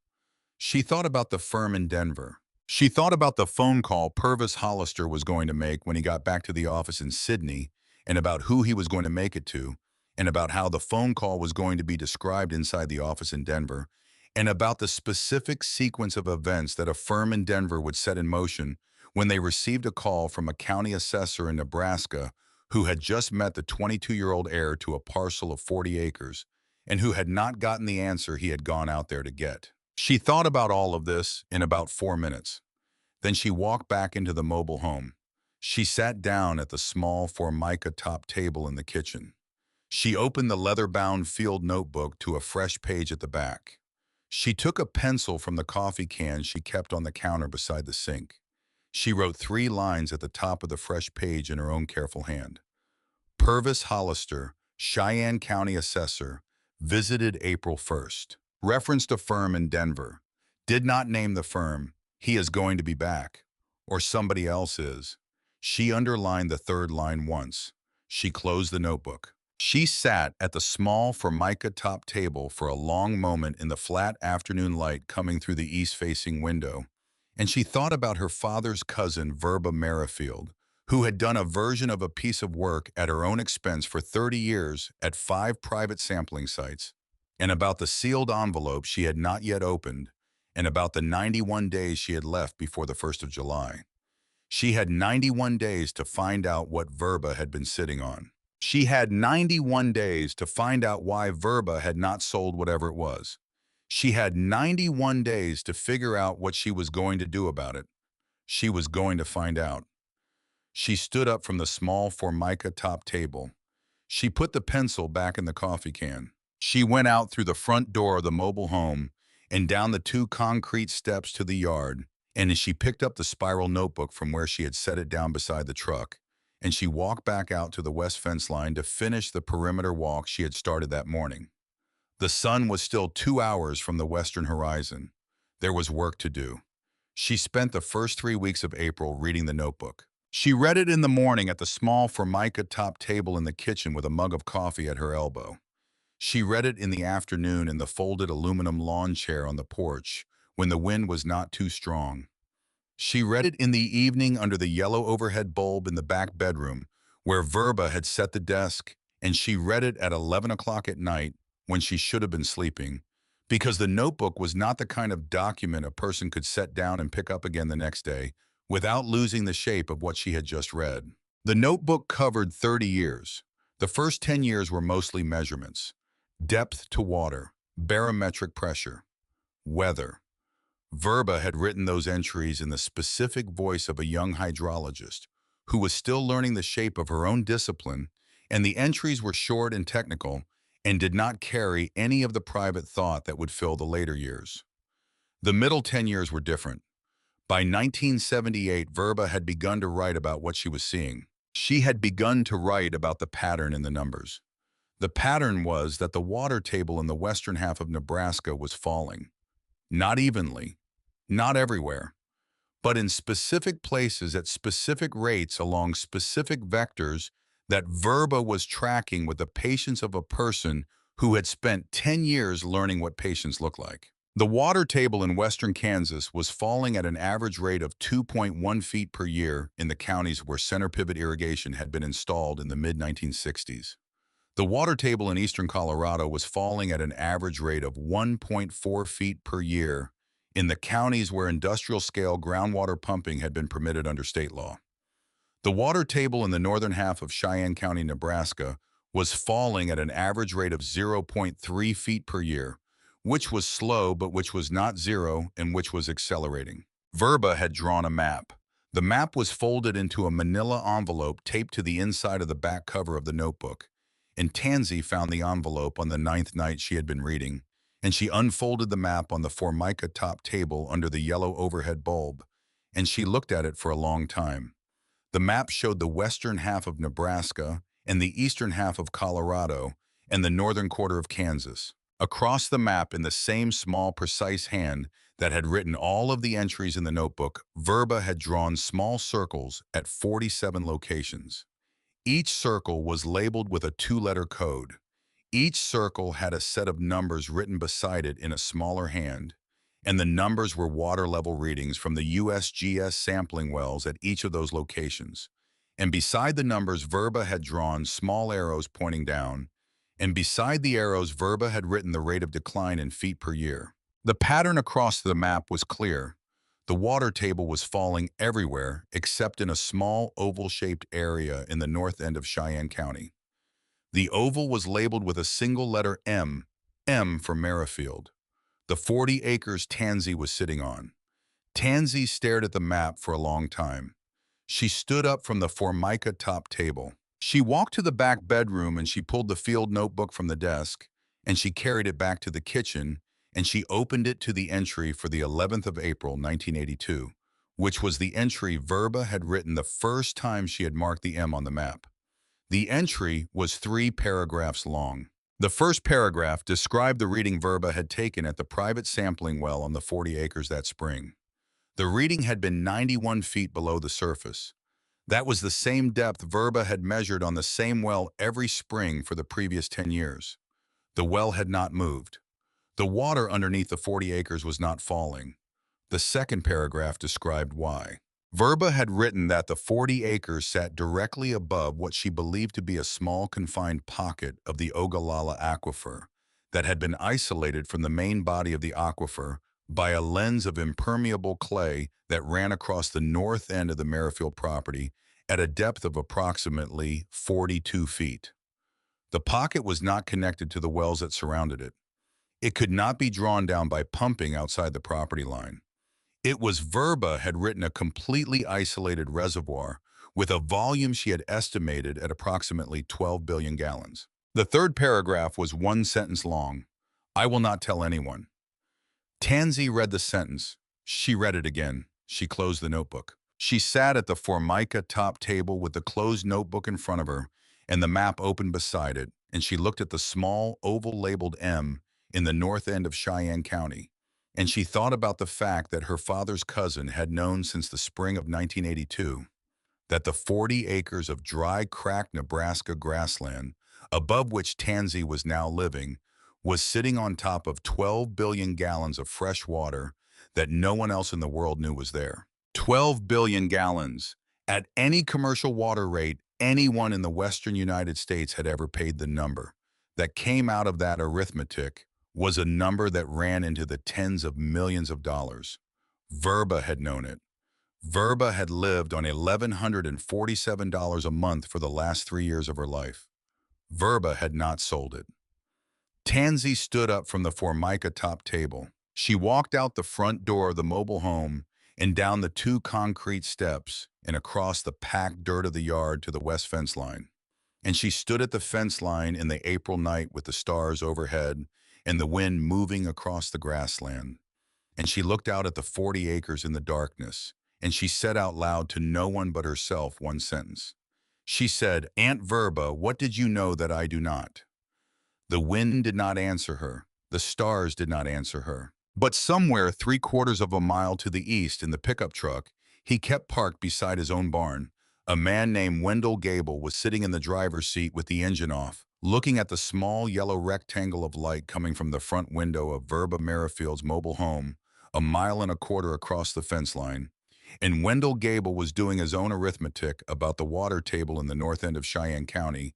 She thought about the firm in Denver. She thought about the phone call Purvis Hollister was going to make when he got back to the office in Sydney, and about who he was going to make it to, and about how the phone call was going to be described inside the office in Denver, and about the specific sequence of events that a firm in Denver would set in motion when they received a call from a county assessor in Nebraska who had just met the 22-year-old heir to a parcel of 40 acres, and who had not gotten the answer he had gone out there to get. She thought about all of this in about 4 minutes. Then she walked back into the mobile home. She sat down at the small formica-top table in the kitchen. She opened the leather-bound field notebook to a fresh page at the back. She took a pencil from the coffee can she kept on the counter beside the sink. She wrote 3 lines at the top of the fresh page in her own careful hand. Purvis Hollister, Cheyenne County Assessor, visited April 1st. Referenced a firm in Denver. Did not name the firm. He is going to be back. Or somebody else is. She underlined the 3rd line once. She closed the notebook. She sat at the small formica-top table for a long moment in the flat afternoon light coming through the east-facing window, and she thought about her father's cousin, Verba Merrifield, who had done a version of a piece of work at her own expense for 30 years at 5 private sampling sites, and about the sealed envelope she had not yet opened, and about the 91 days she had left before the 1st of July. She had 91 days to find out what Verba had been sitting on. She had 91 days to find out why Verba had not sold whatever it was. She had 91 days to figure out what she was going to do about it. She was going to find out. She stood up from the small formica-top table. She put the pencil back in the coffee can. She went out through the front door of the mobile home and down the 2 concrete steps to the yard, and as she picked up the spiral notebook from where she had set it down beside the truck, and she walked back out to the west fence line to finish the perimeter walk she had started that morning. The sun was still 2 hours from the western horizon. There was work to do. She spent the first 3 weeks of April reading the notebook. She read it in the morning at the small formica-top table in the kitchen with a mug of coffee at her elbow. She read it in the afternoon in the folded aluminum lawn chair on the porch when the wind was not too strong. She read it in the evening under the yellow overhead bulb in the back bedroom where Verba had set the desk, and she read it at 11 o'clock at night when she should have been sleeping, because the notebook was not the kind of document a person could set down and pick up again the next day without losing the shape of what she had just read. The notebook covered 30 years. The first 10 years were mostly measurements: depth to water, barometric pressure, weather. Verba had written those entries in the specific voice of a young hydrologist who was still learning the shape of her own discipline, and the entries were short and technical and did not carry any of the private thought that would fill the later years. The middle 10 years were different. By 1978, Verba had begun to write about what she was seeing. She had begun to write about the pattern in the numbers. The pattern was that the water table in the western half of Nebraska was falling. Not evenly, not everywhere, but in specific places at specific rates along specific vectors that Verba was tracking with the patience of a person who had spent 10 years learning what patience looked like. The water table in western Kansas was falling at an average rate of 2.1 feet per year in the counties where center pivot irrigation had been installed in the mid-1960s. The water table in eastern Colorado was falling at an average rate of 1.4 feet per year in the counties where industrial-scale groundwater pumping had been permitted under state law. The water table in the northern half of Cheyenne County, Nebraska, was falling at an average rate of 0.3 feet per year, which was slow but which was not zero and which was accelerating. Verba had drawn a map. The map was folded into a manila envelope taped to the inside of the back cover of the notebook, and Tansy found the envelope on the 9th night she had been reading, and she unfolded the map on the formica-top table under the yellow overhead bulb, and she looked at it for a long time. The map showed the western half of Nebraska and the eastern half of Colorado and the northern quarter of Kansas. Across the map, in the same small, precise hand that had written all of the entries in the notebook, Verba had drawn small circles at 47 locations. Each circle was labeled with a 2-letter code. Each circle had a set of numbers written beside it in a smaller hand, and the numbers were water level readings from the USGS sampling wells at each of those locations. And beside the numbers, Verba had drawn small arrows pointing down, and beside the arrows, Verba had written the rate of decline in feet per year. The pattern across the map was clear. The water table was falling everywhere except in a small oval-shaped area in the north end of Cheyenne County. The oval was labeled with a single letter M M for Merrifield, the 40 acres Tansy was sitting on. Tansy stared at the map for a long time. She stood up from the Formica top table. She walked to the back bedroom and she pulled the field notebook from the desk, and she carried it back to the kitchen, and she opened it to the entry for the 11th of April, 1982, which was the entry Verba had written the first time she had marked the M on the map. The entry was 3 paragraphs long. The first paragraph described the reading Verba had taken at the private sampling well on the 40 acres that spring. The reading had been 91 feet below the surface. That was the same depth Verba had measured on the same well every spring for the previous 10 years. The well had not moved. The water underneath the 40 acres was not falling. The second paragraph described why. Verba had written that the 40 acres sat directly above what she believed to be a small confined pocket of the Ogallala Aquifer that had been isolated from the main body of the aquifer by a lens of impermeable clay that ran across the north end of the Merrifield property at a depth of approximately 42 feet. The pocket was not connected to the wells that surrounded it. It could not be drawn down by pumping outside the property line. It was Verba had written a completely isolated reservoir with a volume she had estimated at approximately 12 billion gallons. The third paragraph was 1 sentence long. I will not tell anyone. Tansy read the sentence. She read it again. She closed the notebook. She sat at the Formica top table with the closed notebook in front of her and the map open beside it, and she looked at the small oval labeled M in the north end of Cheyenne County. And she thought about the fact that her father's cousin had known since the spring of 1982 that the 40 acres of dry, cracked Nebraska grassland, above which Tansy was now living, was sitting on top of 12 billion gallons of fresh water that no one else in the world knew was there. 12 billion gallons. At any commercial water rate anyone in the western United States had ever paid, the number that came out of that arithmetic was a number that ran into the tens of millions of dollars. Verba had known it. Verba had lived on $1,147 a month for the last 3 years of her life. Verba had not sold it. Tansy stood up from the Formica top table. She walked out the front door of the mobile home and down the 2 concrete steps and across the packed dirt of the yard to the west fence line. And she stood at the fence line in the April night with the stars overhead and the wind moving across the grassland. And she looked out at the 40 acres in the darkness, and she said out loud to no one but herself 1 sentence. She said, "Aunt Verba, what did you know that I do not?" The wind did not answer her. The stars did not answer her. But somewhere 3/4 of a mile to the east in the pickup truck he kept parked beside his own barn, a man named Wendell Gable was sitting in the driver's seat with the engine off, looking at the small yellow rectangle of light coming from the front window of Verba Merrifield's mobile home, 1.25 miles across the fence line. And Wendell Gable was doing his own arithmetic about the water table in the north end of Cheyenne County,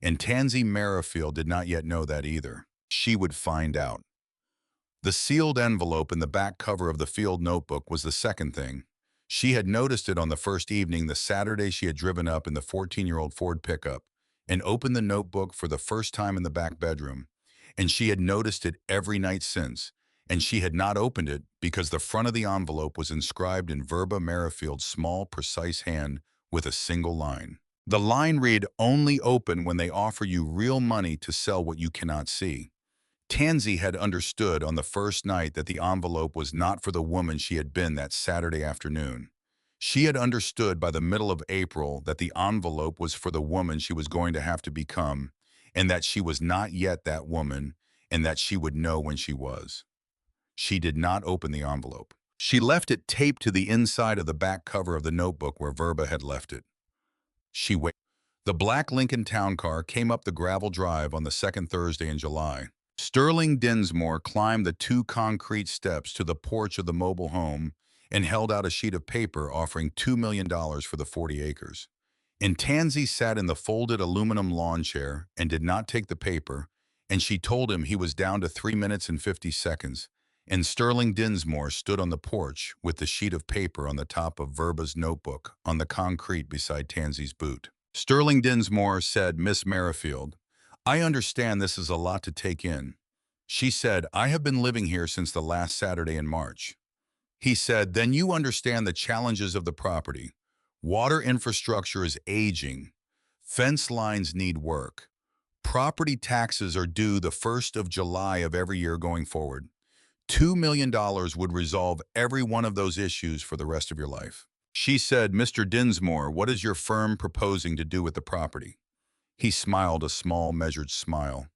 and Tansy Merrifield did not yet know that either. She would find out. The sealed envelope in the back cover of the field notebook was the second thing. She had noticed it on the first evening, the Saturday she had driven up in the 14-year-old Ford pickup, and opened the notebook for the first time in the back bedroom. And she had noticed it every night since, and she had not opened it because the front of the envelope was inscribed in Verba Merrifield's small, precise hand with a single line. The line read, "Only open when they offer you real money to sell what you cannot see." Tansy had understood on the first night that the envelope was not for the woman she had been that Saturday afternoon. She had understood by the middle of April that the envelope was for the woman she was going to have to become, and that she was not yet that woman, and that she would know when she was. She did not open the envelope. She left it taped to the inside of the back cover of the notebook where Verba had left it. She waited. The black Lincoln Town Car came up the gravel drive on the second Thursday in July. Sterling Dinsmore climbed the 2 concrete steps to the porch of the mobile home and held out a sheet of paper offering $2 million for the 40 acres. And Tansy sat in the folded aluminum lawn chair and did not take the paper, and she told him he was down to 3 minutes and 50 seconds, and Sterling Dinsmore stood on the porch with the sheet of paper on the top of Verba's notebook on the concrete beside Tansy's boot. Sterling Dinsmore said, "Miss Merrifield, I understand this is a lot to take in. She said, I have been living here since the last Saturday in March. He said, then you understand the challenges of the property. Water infrastructure is aging. Fence lines need work. Property taxes are due the 1st of July of every year going forward. $2 million would resolve every one of those issues for the rest of your life. She said, Mr. Dinsmore, what is your firm proposing to do with the property? He smiled a small, measured smile.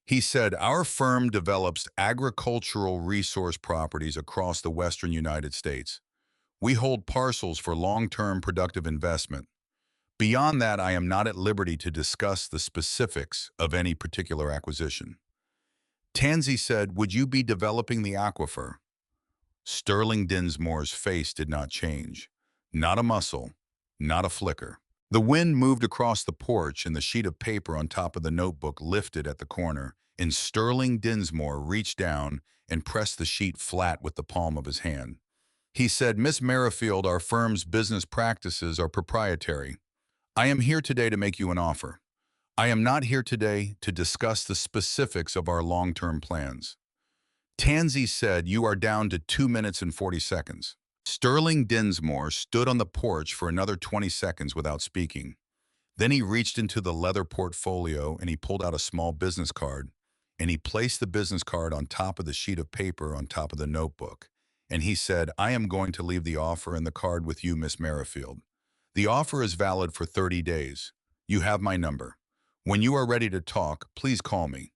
He said, our firm develops agricultural resource properties across the western United States. We hold parcels for long-term productive investment. Beyond that, I am not at liberty to discuss the specifics of any particular acquisition. Tansey said, would you be developing the aquifer? Sterling Dinsmore's face did not change. Not a muscle, not a flicker. The wind moved across the porch and the sheet of paper on top of the notebook lifted at the corner, and Sterling Dinsmore reached down and pressed the sheet flat with the palm of his hand. He said, Miss Merrifield, our firm's business practices are proprietary. I am here today to make you an offer. I am not here today to discuss the specifics of our long-term plans. Tansey said, you are down to 2 minutes and 40 seconds. Sterling Dinsmore stood on the porch for another 20 seconds without speaking. Then he reached into the leather portfolio and he pulled out a small business card, and he placed the business card on top of the sheet of paper on top of the notebook. And he said, I am going to leave the offer and the card with you, Miss Merrifield. The offer is valid for 30 days. You have my number. When you are ready to talk, please call me.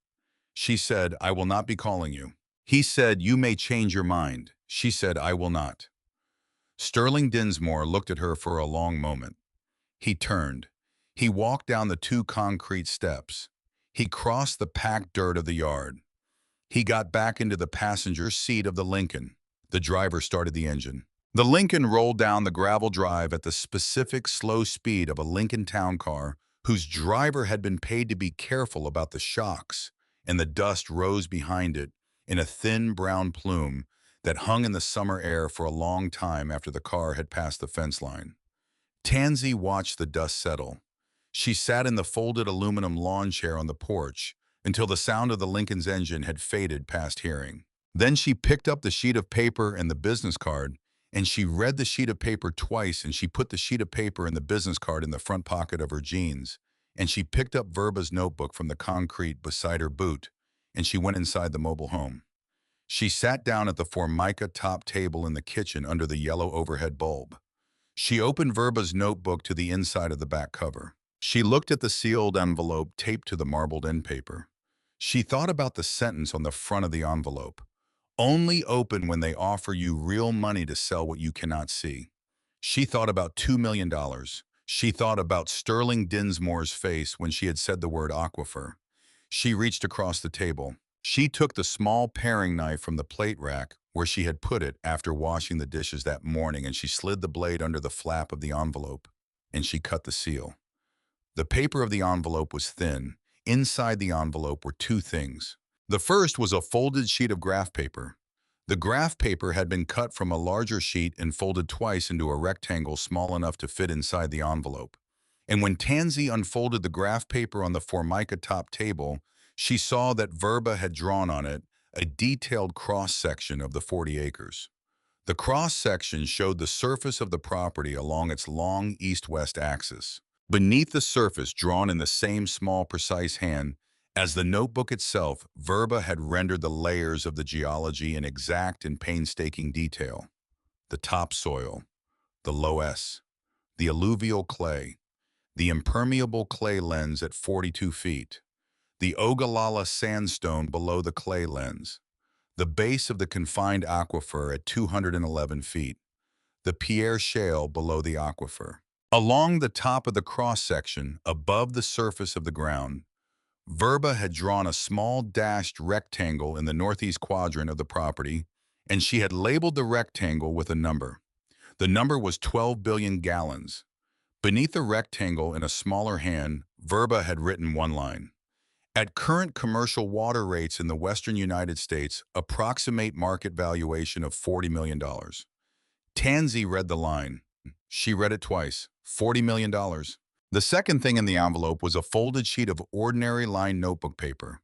She said, I will not be calling you. He said, you may change your mind. She said, I will not. Sterling Dinsmore looked at her for a long moment. He turned. He walked down the 2 concrete steps. He crossed the packed dirt of the yard. He got back into the passenger seat of the Lincoln. The driver started the engine. The Lincoln rolled down the gravel drive at the specific slow speed of a Lincoln town car whose driver had been paid to be careful about the shocks, and the dust rose behind it in a thin brown plume that hung in the summer air for a long time after the car had passed the fence line. Tansey watched the dust settle. She sat in the folded aluminum lawn chair on the porch until the sound of the Lincoln's engine had faded past hearing. Then she picked up the sheet of paper and the business card, and she read the sheet of paper twice, and she put the sheet of paper and the business card in the front pocket of her jeans, and she picked up Verba's notebook from the concrete beside her boot, and she went inside the mobile home. She sat down at the Formica top table in the kitchen under the yellow overhead bulb. She opened Verba's notebook to the inside of the back cover. She looked at the sealed envelope taped to the marbled end paper. She thought about the sentence on the front of the envelope. Only open when they offer you real money to sell what you cannot see. She thought about $2 million. She thought about Sterling Dinsmore's face when she had said the word aquifer. She reached across the table. She took the small paring knife from the plate rack where she had put it after washing the dishes that morning, and she slid the blade under the flap of the envelope, and she cut the seal. The paper of the envelope was thin. Inside the envelope were 2 things. The first was a folded sheet of graph paper. The graph paper had been cut from a larger sheet and folded twice into a rectangle small enough to fit inside the envelope. And when Tansey unfolded the graph paper on the Formica top table, she saw that Verba had drawn on it a detailed cross-section of the 40 acres. The cross-section showed the surface of the property along its long east-west axis. Beneath the surface, drawn in the same small, precise hand as the notebook itself, Verba had rendered the layers of the geology in exact and painstaking detail. The topsoil, the loess, the alluvial clay, the impermeable clay lens at 42 feet, the Ogallala sandstone below the clay lens, the base of the confined aquifer at 211 feet, the Pierre Shale below the aquifer. Along the top of the cross-section, above the surface of the ground, Verba had drawn a small dashed rectangle in the northeast quadrant of the property, and she had labeled the rectangle with a number. The number was 12 billion gallons. Beneath the rectangle, in a smaller hand, Verba had written one line. At current commercial water rates in the western United States, approximate market valuation of $40 million. Tansey read the line. She read it twice. $40 million. The second thing in the envelope was a folded sheet of ordinary lined notebook paper.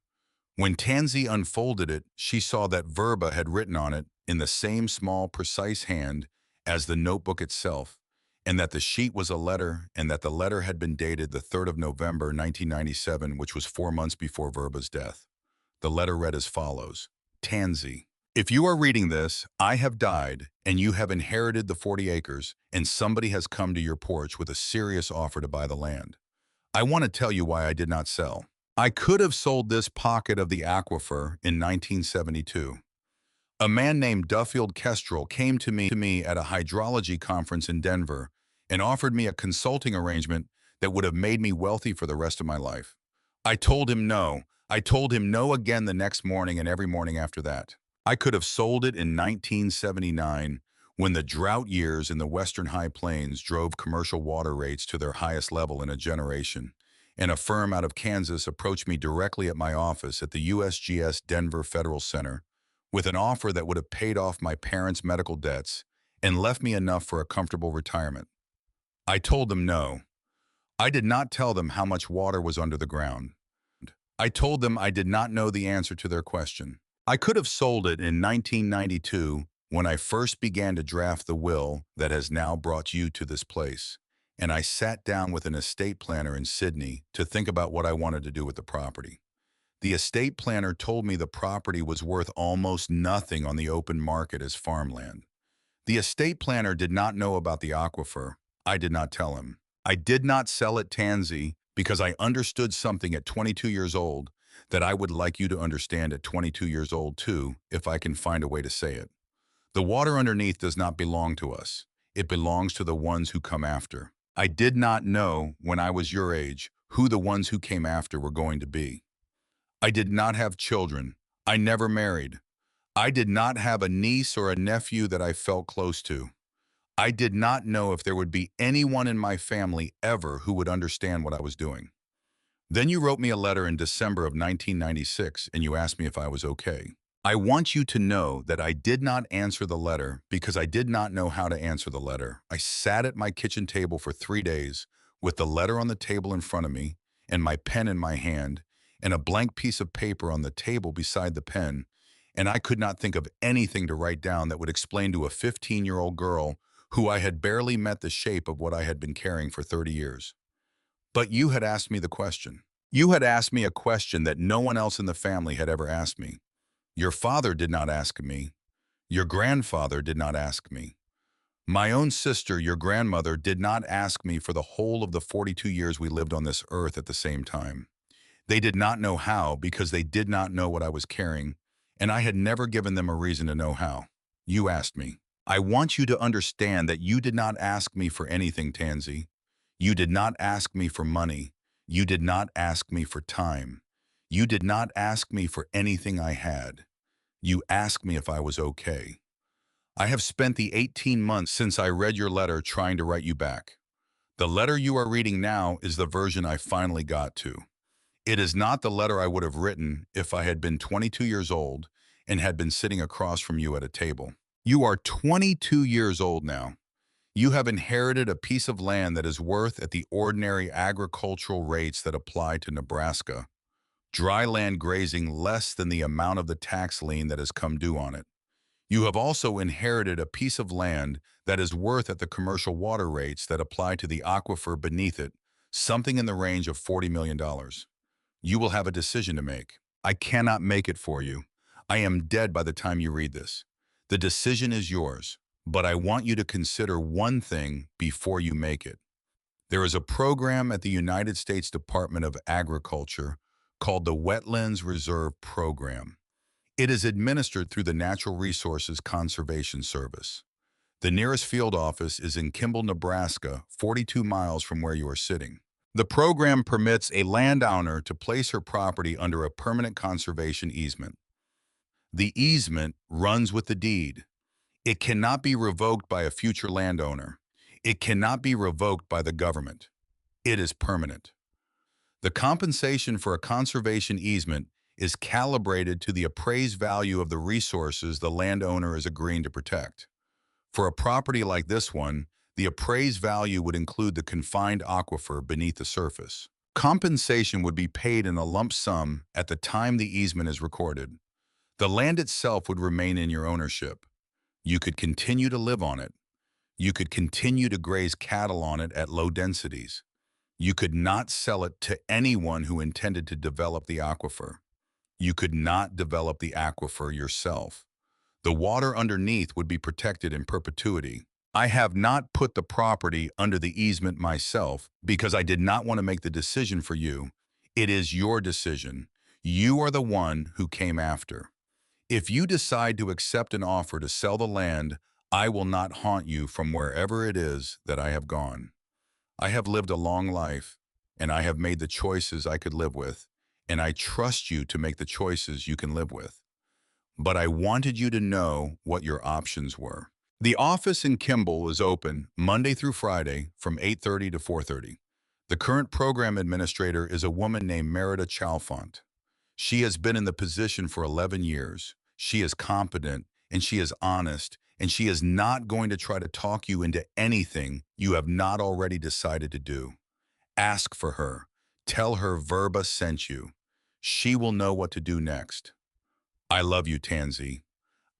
When Tansy unfolded it, she saw that Verba had written on it in the same small, precise hand as the notebook itself, and that the sheet was a letter, and that the letter had been dated the 3rd of November, 1997, which was 4 months before Verba's death. The letter read as follows: Tansy, if you are reading this, I have died, and you have inherited the 40 acres, and somebody has come to your porch with a serious offer to buy the land. I want to tell you why I did not sell. I could have sold this pocket of the aquifer in 1972. A man named Duffield Kestrel came to me at a hydrology conference in Denver and offered me a consulting arrangement that would have made me wealthy for the rest of my life. I told him no. I told him no again the next morning and every morning after that. I could have sold it in 1979 when the drought years in the western high plains drove commercial water rates to their highest level in a generation, and a firm out of Kansas approached me directly at my office at the USGS Denver Federal Center with an offer that would have paid off my parents' medical debts and left me enough for a comfortable retirement. I told them no. I did not tell them how much water was under the ground. I told them I did not know the answer to their question. I could have sold it in 1992 when I first began to draft the will that has now brought you to this place, and I sat down with an estate planner in Sydney to think about what I wanted to do with the property. The estate planner told me the property was worth almost nothing on the open market as farmland. The estate planner did not know about the aquifer. I did not tell him. I did not sell it Tansy because I understood something at 22 years old that I would like you to understand at 22 years old too, if I can find a way to say it. The water underneath does not belong to us. It belongs to the ones who come after. I did not know when I was your age who the ones who came after were going to be. I did not have children. I never married. I did not have a niece or a nephew that I felt close to. I did not know if there would be anyone in my family ever who would understand what I was doing. Then you wrote me a letter in December of 1996 and you asked me if I was okay. I want you to know that I did not answer the letter because I did not know how to answer the letter. I sat at my kitchen table for 3 days with the letter on the table in front of me and my pen in my hand and a blank piece of paper on the table beside the pen, and I could not think of anything to write down that would explain to a 15-year-old girl who I had barely met the shape of what I had been carrying for 30 years. But you had asked me the question. You had asked me a question that no one else in the family had ever asked me. Your father did not ask me. Your grandfather did not ask me. My own sister, your grandmother, did not ask me for the whole of the 42 years we lived on this earth at the same time. They did not know how because they did not know what I was carrying, and I had never given them a reason to know how. You asked me. I want you to understand that you did not ask me for anything, Tansy. You did not ask me for money. You did not ask me for time. You did not ask me for anything I had. You asked me if I was okay. I have spent the 18 months since I read your letter trying to write you back. The letter you are reading now is the version I finally got to. It is not the letter I would have written if I had been 22 years old and had been sitting across from you at a table. You are 22 years old now. You have inherited a piece of land that is worth at the ordinary agricultural rates that apply to Nebraska, dry land grazing less than the amount of the tax lien that has come due on it. You have also inherited a piece of land that is worth at the commercial water rates that apply to the aquifer beneath it, something in the range of $40 million. You will have a decision to make. I cannot make it for you. I am dead by the time you read this. The decision is yours, but I want you to consider one thing before you make it. There is a program at the United States Department of Agriculture called the Wetlands Reserve Program. It is administered through the Natural Resources Conservation Service. The nearest field office is in Kimball, Nebraska, 42 miles from where you are sitting. The program permits a landowner to place her property under a permanent conservation easement. The easement runs with the deed. It cannot be revoked by a future landowner. It cannot be revoked by the government. It is permanent. The compensation for a conservation easement is calibrated to the appraised value of the resources the landowner is agreeing to protect. For a property like this one, the appraised value would include the confined aquifer beneath the surface. Compensation would be paid in a lump sum at the time the easement is recorded. The land itself would remain in your ownership. You could continue to live on it. You could continue to graze cattle on it at low densities. You could not sell it to anyone who intended to develop the aquifer. You could not develop the aquifer yourself. The water underneath would be protected in perpetuity. I have not put the property under the easement myself because I did not want to make the decision for you. It is your decision. You are the one who came after. If you decide to accept an offer to sell the land, I will not haunt you from wherever it is that I have gone. I have lived a long life, and I have made the choices I could live with, and I trust you to make the choices you can live with. But I wanted you to know what your options were. The office in Kimball is open Monday through Friday from 8:30 to 4:30. The current program administrator is a woman named Merida Chalfont. She has been in the position for 11 years. She is competent and she is honest, and she is not going to try to talk you into anything you have not already decided to do. Ask for her. Tell her Verba sent you. She will know what to do next. I love you, Tansy.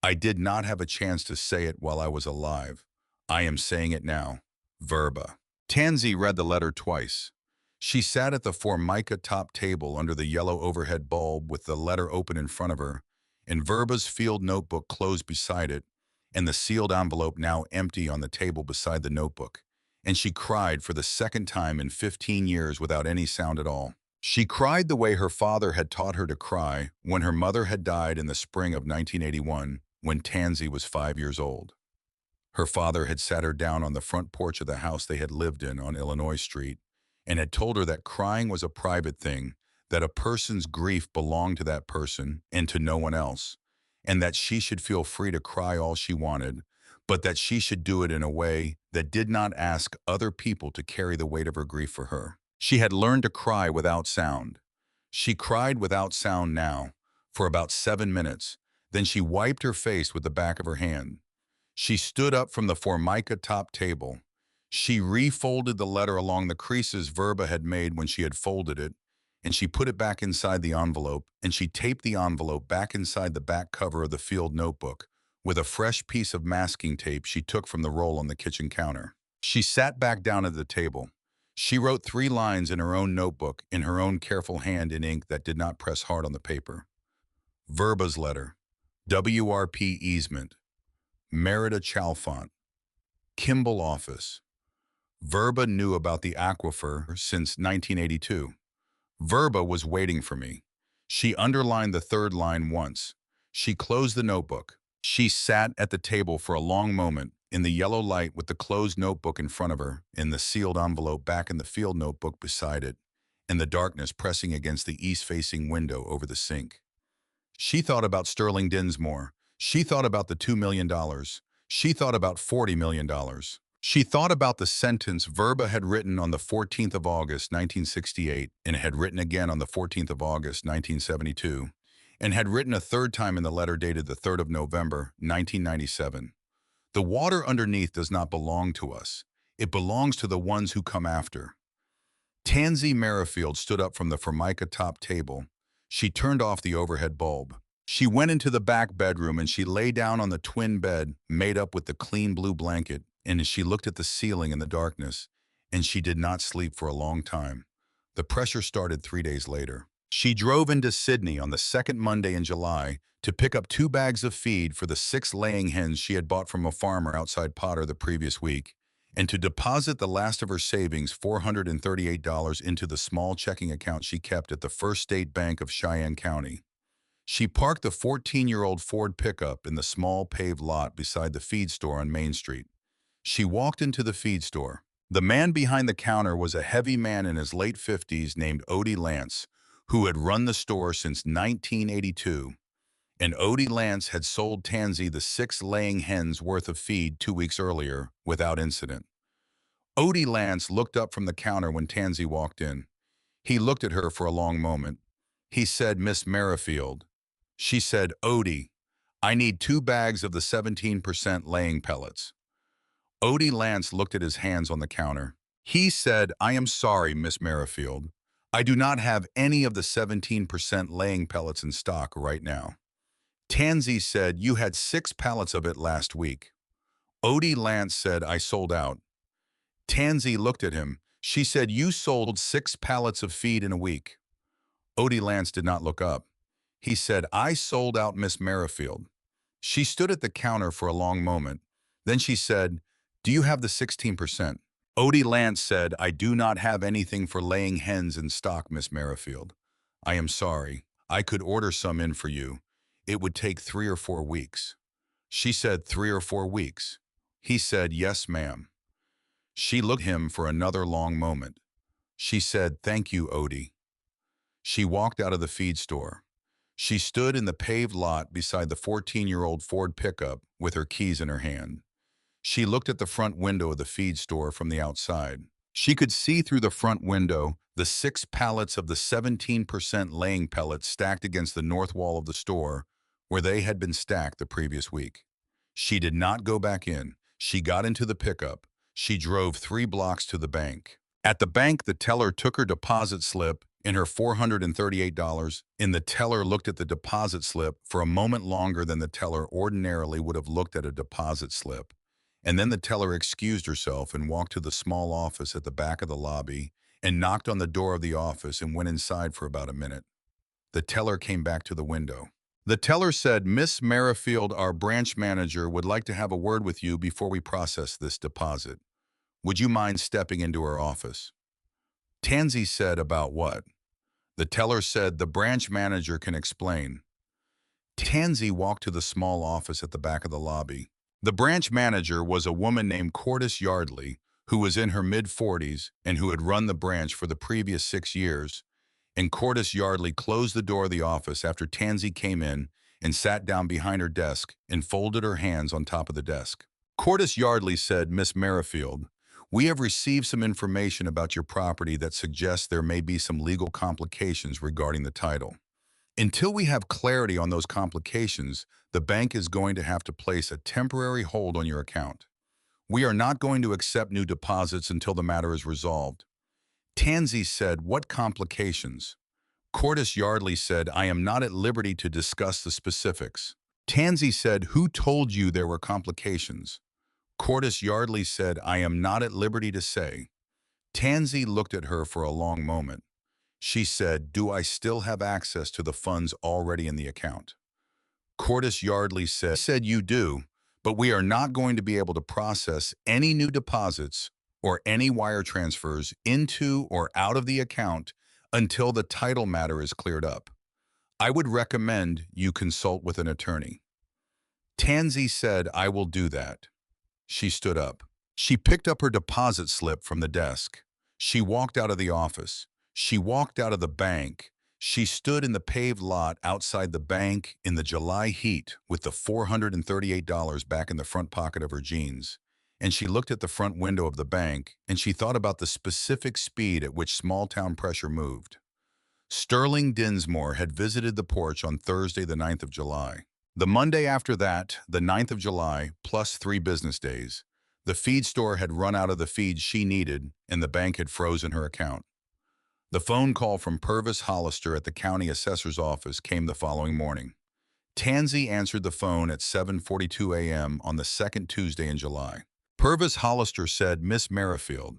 I did not have a chance to say it while I was alive. I am saying it now. Verba. Tansy read the letter twice. She sat at the formica top table under the yellow overhead bulb with the letter open in front of her, and Verba's field notebook closed beside it, and the sealed envelope now empty on the table beside the notebook. And she cried for the second time in 15 years without any sound at all. She cried the way her father had taught her to cry when her mother had died in the spring of 1981, when Tansy was 5 years old. Her father had sat her down on the front porch of the house they had lived in on Illinois Street and had told her that crying was a private thing, that a person's grief belonged to that person and to no one else, and that she should feel free to cry all she wanted, but that she should do it in a way that did not ask other people to carry the weight of her grief for her. She had learned to cry without sound. She cried without sound now, for about 7 minutes. Then she wiped her face with the back of her hand. She stood up from the formica top table. She refolded the letter along the creases Verba had made when she had folded it, and she put it back inside the envelope, and she taped the envelope back inside the back cover of the field notebook with a fresh piece of masking tape she took from the roll on the kitchen counter. She sat back down at the table. She wrote 3 lines in her own notebook in her own careful hand in ink that did not press hard on the paper. Verba's letter. WRP easement. Merida Chalfont. Kimball office. Verba knew about the aquifer since 1982. Verba was waiting for me. She underlined the 3rd line once. She closed the notebook. She sat at the table for a long moment in the yellow light with the closed notebook in front of her, in the sealed envelope back in the field notebook beside it, and the darkness pressing against the east-facing window over the sink. She thought about Sterling Dinsmore. She thought about the $2 million. She thought about $40 million. She thought about the sentence Verba had written on the 14th of August, 1968, and had written again on the 14th of August, 1972, and had written a 3rd time in the letter dated the 3rd of November, 1997. The water underneath does not belong to us. It belongs to the ones who come after. Tansy Merrifield stood up from the formica top table. She turned off the overhead bulb. She went into the back bedroom and she lay down on the twin bed made up with the clean blue blanket, and she looked at the ceiling in the darkness, and she did not sleep for a long time. The pressure started 3 days later. She drove into Sydney on the 2nd Monday in July to pick up 2 bags of feed for the 6 laying hens she had bought from a farmer outside Potter the previous week, and to deposit the last of her savings, $438, into the small checking account she kept at the First State Bank of Cheyenne County. She parked the 14-year-old Ford pickup in the small paved lot beside the feed store on Main Street. She walked into the feed store. The man behind the counter was a heavy man in his late 50s named Odie Lance, who had run the store since 1982. And Odie Lance had sold Tansy the 6 laying hens worth of feed 2 weeks earlier without incident. Odie Lance looked up from the counter when Tansy walked in. He looked at her for a long moment. He said, "Miss Merrifield." She said, "Odie, I need 2 bags of the 17% laying pellets." Odie Lance looked at his hands on the counter. He said, "I am sorry, Miss Merrifield. I do not have any of the 17% laying pellets in stock right now. Tansy said, you had 6 pallets of it last week. Odie Lance said, I sold out. Tansy looked at him. She said, you sold 6 pallets of feed in a week. Odie Lance did not look up. He said, I sold out Miss Merrifield. She stood at the counter for a long moment. Then she said, do you have the 16%? Odie Lance said, I do not have anything for laying hens in stock, Miss Merrifield. I am sorry. I could order some in for you. It would take 3 or 4 weeks. She said 3 or 4 weeks. He said, yes, ma'am. She looked at him for another long moment. She said, thank you, Odie. She walked out of the feed store. She stood in the paved lot beside the 14-year-old Ford pickup with her keys in her hand. She looked at the front window of the feed store from the outside. She could see through the front window the 6 pallets of the 17% laying pellets stacked against the north wall of the store where they had been stacked the previous week. She did not go back in. She got into the pickup. She drove 3 blocks to the bank. At the bank, the teller took her deposit slip in her $438, and the teller looked at the deposit slip for a moment longer than the teller ordinarily would have looked at a deposit slip. And then the teller excused herself and walked to the small office at the back of the lobby and knocked on the door of the office and went inside for about a minute. The teller came back to the window. The teller said, Miss Merrifield, our branch manager, would like to have a word with you before we process this deposit. Would you mind stepping into her office? Tansy said, about what? The teller said, the branch manager can explain. Tansy walked to the small office at the back of the lobby. The branch manager was a woman named Cordis Yardley, who was in her mid-40s and who had run the branch for the previous 6 years, and Cordis Yardley closed the door of the office after Tansy came in and sat down behind her desk and folded her hands on top of the desk. Cordis Yardley said, Miss Merrifield, we have received some information about your property that suggests there may be some legal complications regarding the title. Until we have clarity on those complications, the bank is going to have to place a temporary hold on your account. We are not going to accept new deposits until the matter is resolved. Tansy said, what complications? Cordis Yardley said, I am not at liberty to discuss the specifics. Tansy said, who told you there were complications? Cordis Yardley said, I am not at liberty to say. Tansy looked at her for a long moment. She said, do I still have access to the funds already in the account? Cordis Yardley said, you do, but we are not going to be able to process any new deposits or any wire transfers into or out of the account until the title matter is cleared up. I would recommend you consult with an attorney. Tansy said, I will do that. She stood up. She picked up her deposit slip from the desk. She walked out of the office. She walked out of the bank. She stood in the paved lot outside the bank in the July heat with the $438 back in the front pocket of her jeans. And she looked at the front window of the bank, and she thought about the specific speed at which small-town pressure moved. Sterling Dinsmore had visited the porch on Thursday, the 9th of July. The Monday after that, the 9th of July, plus 3 business days, the feed store had run out of the feed she needed, and the bank had frozen her account. The phone call from Purvis Hollister at the county assessor's office came the following morning. Tansy answered the phone at 7:42 a.m. on the second Tuesday in July. Purvis Hollister said, Miss Merrifield,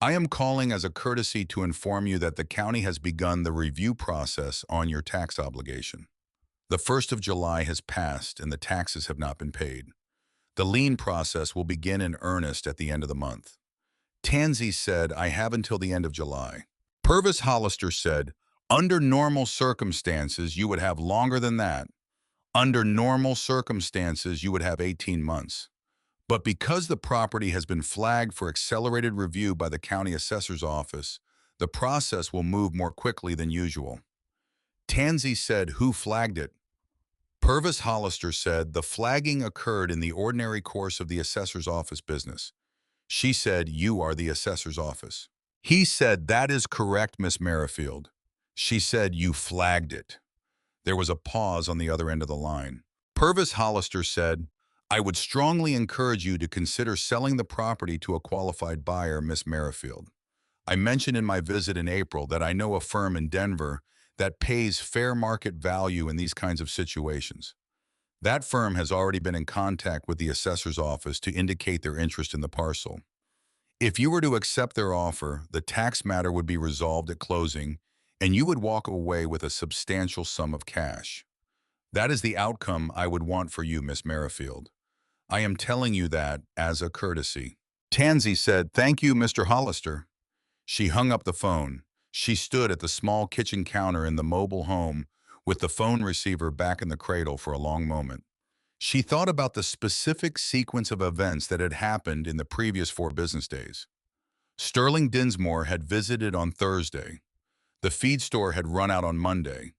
I am calling as a courtesy to inform you that the county has begun the review process on your tax obligation. The 1st of July has passed and the taxes have not been paid. The lien process will begin in earnest at the end of the month. Tansy said, I have until the end of July. Purvis Hollister said, under normal circumstances, you would have longer than that. Under normal circumstances, you would have 18 months. But because the property has been flagged for accelerated review by the county assessor's office, the process will move more quickly than usual. Tansy said, who flagged it? Purvis Hollister said, the flagging occurred in the ordinary course of the assessor's office business. She said, you are the assessor's office. He said, that is correct, Miss Merrifield. She said, you flagged it. There was a pause on the other end of the line. Purvis Hollister said, I would strongly encourage you to consider selling the property to a qualified buyer, Miss Merrifield. I mentioned in my visit in April that I know a firm in Denver that pays fair market value in these kinds of situations. That firm has already been in contact with the assessor's office to indicate their interest in the parcel. If you were to accept their offer, the tax matter would be resolved at closing, and you would walk away with a substantial sum of cash. That is the outcome I would want for you, Miss Merrifield. I am telling you that as a courtesy. Tansy said, "Thank you, Mr. Hollister." She hung up the phone. She stood at the small kitchen counter in the mobile home with the phone receiver back in the cradle for a long moment. She thought about the specific sequence of events that had happened in the previous 4 business days. Sterling Dinsmore had visited on Thursday. The feed store had run out on Monday.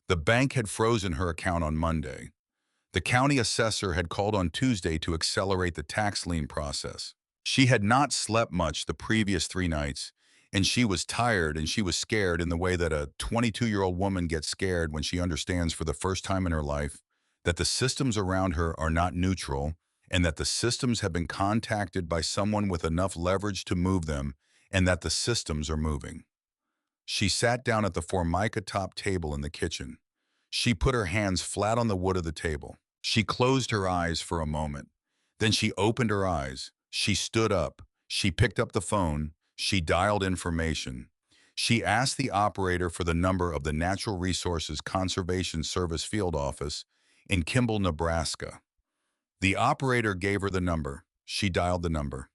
The bank had frozen her account on Monday. The county assessor had called on Tuesday to accelerate the tax lien process. She had not slept much the previous 3 nights, and she was tired and she was scared in the way that a 22-year-old woman gets scared when she understands for the first time in her life that the systems around her are not neutral and that the systems have been contacted by someone with enough leverage to move them and that the systems are moving. She sat down at the formica-top table in the kitchen. She put her hands flat on the wood of the table. She closed her eyes for a moment. Then she opened her eyes. She stood up. She picked up the phone. She dialed information. She asked the operator for the number of the Natural Resources Conservation Service field office in Kimball, Nebraska. The operator gave her the number. She dialed the number.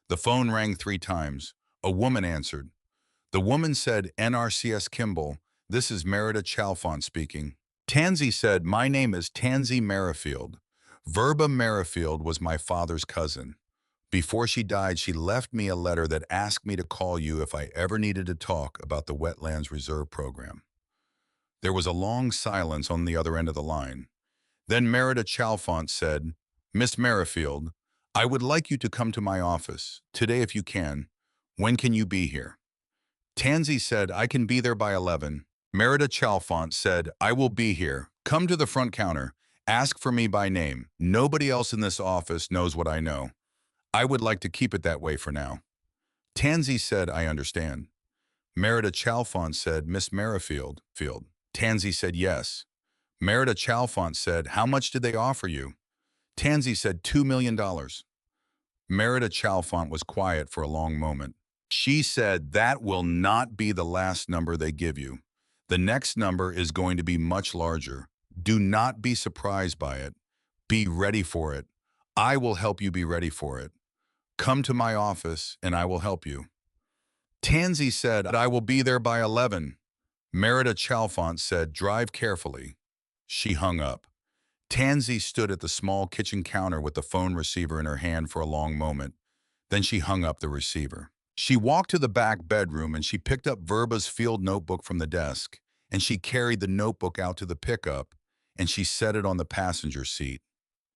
The phone rang 3 times. A woman answered. The woman said, "NRCS Kimball, this is Merida Chalfont speaking." Tansy said, "My name is Tansy Merrifield. Verba Merrifield was my father's cousin. Before she died, she left me a letter that asked me to call you if I ever needed to talk about the Wetlands Reserve Program." There was a long silence on the other end of the line. Then Merida Chalfont said, "Miss Merrifield, I would like you to come to my office, today if you can. When can you be here?" Tansy said, "I can be there by 11. Merida Chalfont said, "I will be here. Come to the front counter. Ask for me by name. Nobody else in this office knows what I know. I would like to keep it that way for now." Tansy said, "I understand." Merida Chalfont said, "Miss Merrifield." Tansy said, "Yes." Merida Chalfont said, "How much did they offer you?" Tansy said, $2 million. Merida Chalfont was quiet for a long moment. She said, "That will not be the last number they give you. The next number is going to be much larger. Do not be surprised by it. Be ready for it. I will help you be ready for it. Come to my office and I will help you." Tansy said, "I will be there by 11. Merida Chalfont said, "Drive carefully." She hung up. Tansy stood at the small kitchen counter with the phone receiver in her hand for a long moment. Then she hung up the receiver. She walked to the back bedroom and she picked up Verba's field notebook from the desk, and she carried the notebook out to the pickup, and she set it on the passenger seat.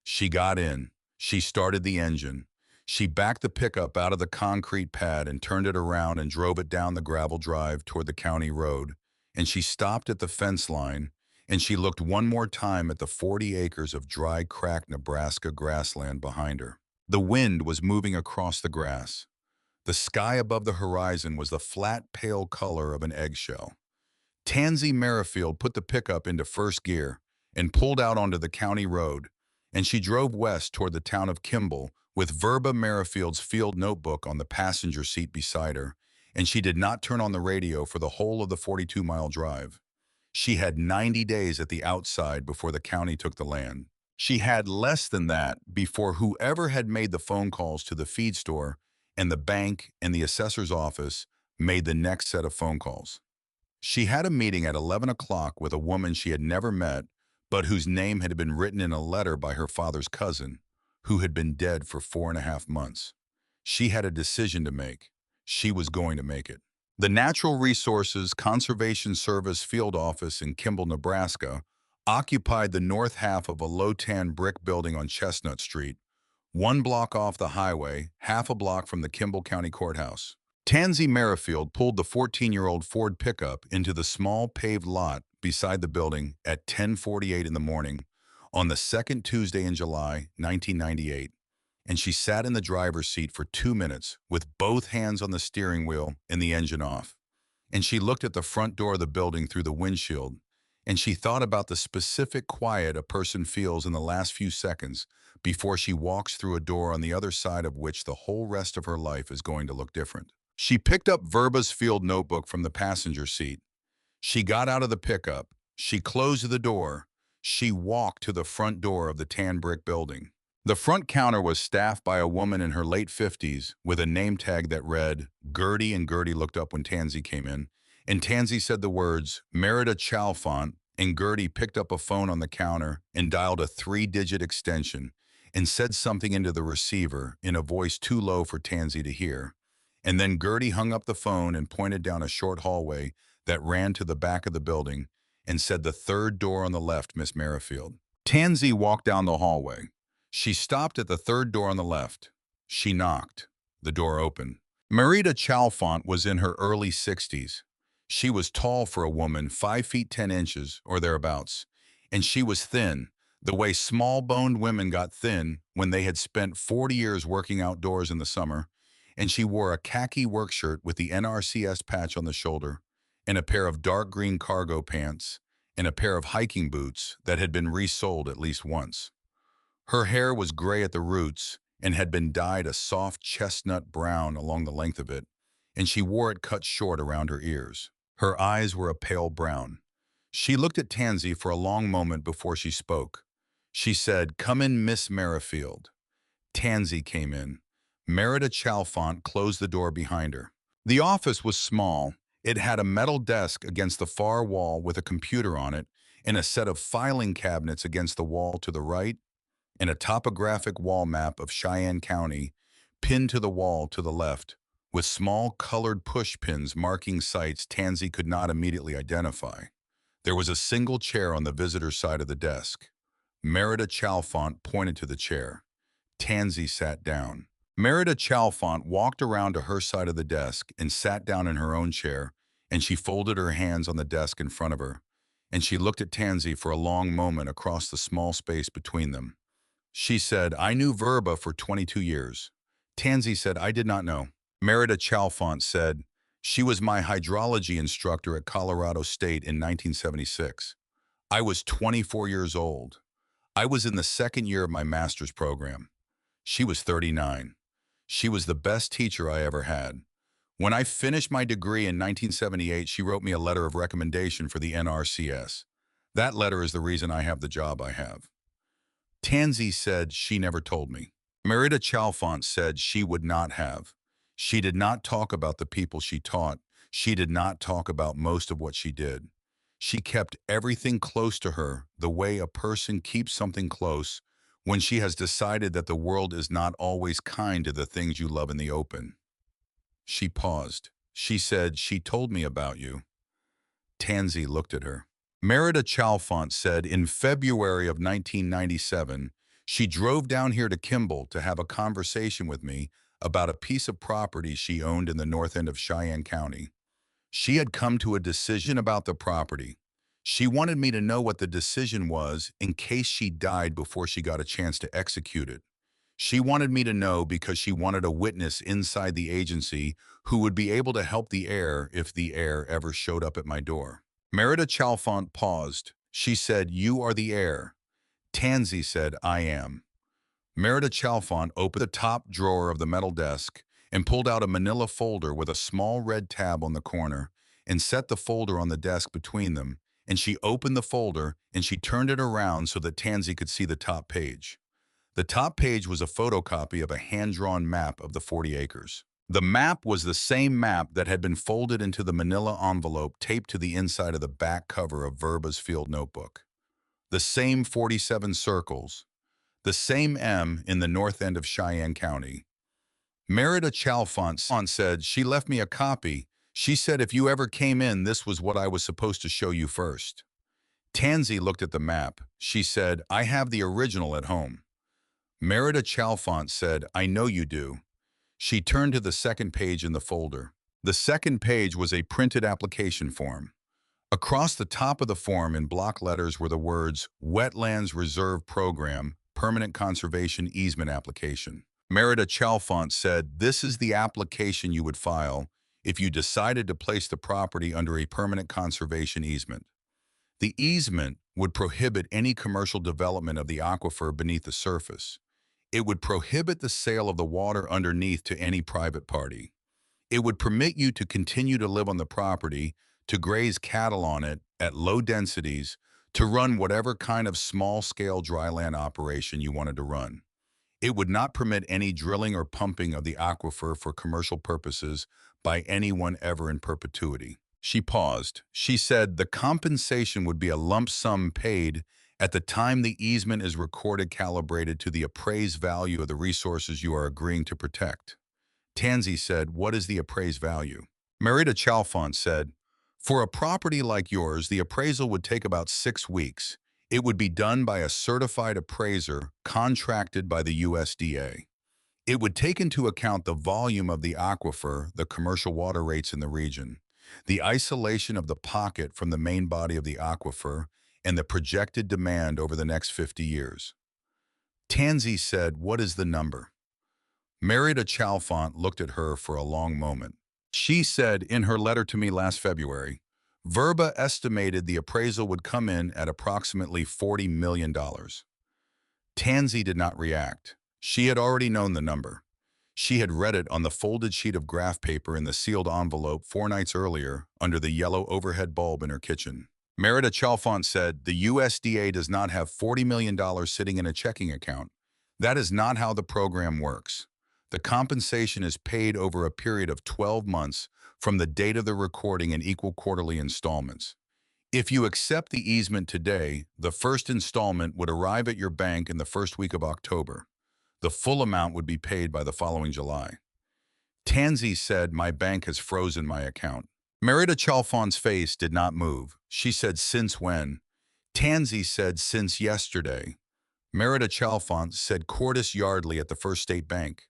She got in. She started the engine. She backed the pickup out of the concrete pad and turned it around and drove it down the gravel drive toward the county road. And she stopped at the fence line, and she looked one more time at the 40 acres of dry, cracked Nebraska grassland behind her. The wind was moving across the grass. The sky above the horizon was the flat, pale color of an eggshell. Tansy Merrifield put the pickup into first gear and pulled out onto the county road, and she drove west toward the town of Kimball with Verba Merrifield's field notebook on the passenger seat beside her, and she did not turn on the radio for the whole of the 42-mile drive. She had 90 days at the outside before the county took the land. She had less than that before whoever had made the phone calls to the feed store and the bank and the assessor's office made the next set of phone calls. She had a meeting at 11 o'clock with a woman she had never met, but whose name had been written in a letter by her father's cousin, who had been dead for 4.5 months. She had a decision to make. She was going to make it. The Natural Resources Conservation Service field office in Kimball, Nebraska, occupied the north half of a low-tan brick building on Chestnut Street, 1 block off the highway, half a block from the Kimball County Courthouse. Tansy Merrifield pulled the 14-year-old Ford pickup into the small paved lot beside the building at 10:48 in the morning on the second Tuesday in July, 1998, and she sat in the driver's seat for 2 minutes with both hands on the steering wheel and the engine off. And she looked at the front door of the building through the windshield, and she thought about the specific quiet a person feels in the last few seconds before she walks through a door on the other side of which the whole rest of her life is going to look different. She picked up Verba's field notebook from the passenger seat. She got out of the pickup. She closed the door. She walked to the front door of the tan brick building. The front counter was staffed by a woman in her late 50s with a name tag that read Gertie, and Gertie looked up when Tansy came in. And Tansy said the words Merida Chalfont, and Gertie picked up a phone on the counter and dialed a 3-digit extension and said something into the receiver in a voice too low for Tansy to hear. And then Gertie hung up the phone and pointed down a short hallway that ran to the back of the building and said, "The third door on the left, Miss Merrifield." Tansy walked down the hallway. She stopped at the third door on the left. She knocked. The door opened. Merida Chalfont was in her early 60s. She was tall for a woman, 5 feet 10 inches or thereabouts, and she was thin, the way small-boned women got thin when they had spent 40 years working outdoors in the summer, and she wore a khaki work shirt with the NRCS patch on the shoulder, and a pair of dark green cargo pants, and a pair of hiking boots that had been resoled at least once. Her hair was gray at the roots and had been dyed a soft chestnut brown along the length of it, and she wore it cut short around her ears. Her eyes were a pale brown. She looked at Tansy for a long moment before she spoke. She said, "Come in, Miss Merrifield." Tansy came in. Merida Chalfont closed the door behind her. The office was small. It had a metal desk against the far wall with a computer on it, and a set of filing cabinets against the wall to the right, and a topographic wall map of Cheyenne County pinned to the wall to the left, with small colored push pins marking sites Tansy could not immediately identify. There was a single chair on the visitor's side of the desk. Merida Chalfont pointed to the chair. Tansy sat down. Merida Chalfont walked around to her side of the desk and sat down in her own chair, and she folded her hands on the desk in front of her, and she looked at Tansy for a long moment across the small space between them. She said, "I knew Verba for 22 years. Tansy said, "I did not know." Merida Chalfont said, "She was my hydrology instructor at Colorado State in 1976. I was 24 years old. I was in the second year of my master's program. She was 39. She was the best teacher I ever had. When I finished my degree in 1978, she wrote me a letter of recommendation for the NRCS. That letter is the reason I have the job I have." Tansy said she never told me. Merida Chalfont said she would not have. She did not talk about the people she taught. She did not talk about most of what she did. She kept everything close to her the way a person keeps something close when she has decided that the world is not always kind to the things you love in the open. She paused. She said, "She told me about you." Tansy looked at her. Merida Chalfont said in February of 1997, she drove down here to Kimball to have a conversation with me about a piece of property she owned in the north end of Cheyenne County. She had come to a decision about the property. She wanted me to know what the decision was in case she died before she got a chance to execute it. She wanted me to know because she wanted a witness inside the agency who would be able to help the heir if the heir ever showed up at my door. Merida Chalfont paused. She said, "You are the heir." Tansy said, "I am." Merida Chalfont opened the top drawer of the metal desk and pulled out a manila folder with a small red tab on the corner and set the folder on the desk between them, and she opened the folder and she turned it around so that Tansy could see the top page. The top page was a photocopy of a hand-drawn map of the 40 acres. The map was the same map that had been folded into the manila envelope taped to the inside of the back cover of Verba's field notebook. The same 47 circles, the same M in the north end of Cheyenne County. Merida Chalfont said, "She left me a copy. She said if you ever came in, this was what I was supposed to show you first." Tansy looked at the map. She said, "I have the original at home." Merida Chalfont said, "I know you do." She turned to the second page in the folder. The second page was a printed application form. Across the top of the form in block letters were the words, "Wetlands Reserve Program, Permanent Conservation Easement Application." Merida Chalfant said this is the application you would file if you decided to place the property under a permanent conservation easement. The easement would prohibit any commercial development of the aquifer beneath the surface. It would prohibit the sale of the water underneath to any private party. It would permit you to continue to live on the property, to graze cattle on it at low densities, to run whatever kind of small-scale dryland operation you wanted to run. It would not permit any drilling or pumping of the aquifer for commercial purposes by anyone ever in perpetuity. She paused. She said the compensation would be a lump sum paid at the time the easement is recorded, calibrated to the appraised value of the resources you are agreeing to protect. Tansey said, what is the appraised value? Merida Chalfant said, for a property like yours, the appraisal would take about 6 weeks. It would be done by a certified appraiser contracted by the USDA. It would take into account the volume of the aquifer, the commercial water rates in the region, the isolation of the pocket from the main body of the aquifer, and the projected demand over the next 50 years. Tansey said, what is the number? Merida Chalfant looked at her for a long moment. She said in her letter to me last February, Verba estimated the appraisal would come in at approximately $40 million. Tansey did not react. She had already known the number. She had read it on the folded sheet of graph paper in the sealed envelope 4 nights earlier under the yellow overhead bulb in her kitchen. Merida Chalfant said, the USDA does not have $40 million sitting in a checking account. That is not how the program works. The compensation is paid over a period of 12 months from the date of the recording in equal quarterly installments. If you accept the easement today, the first installment would arrive at your bank in the first week of October. The full amount would be paid by the following July. Tansey said, my bank has frozen my account. Merida Chalfant's face did not move. She said, since when? Tansey said, since yesterday. Merida Chalfant said, Cordis Yardley at the First State Bank.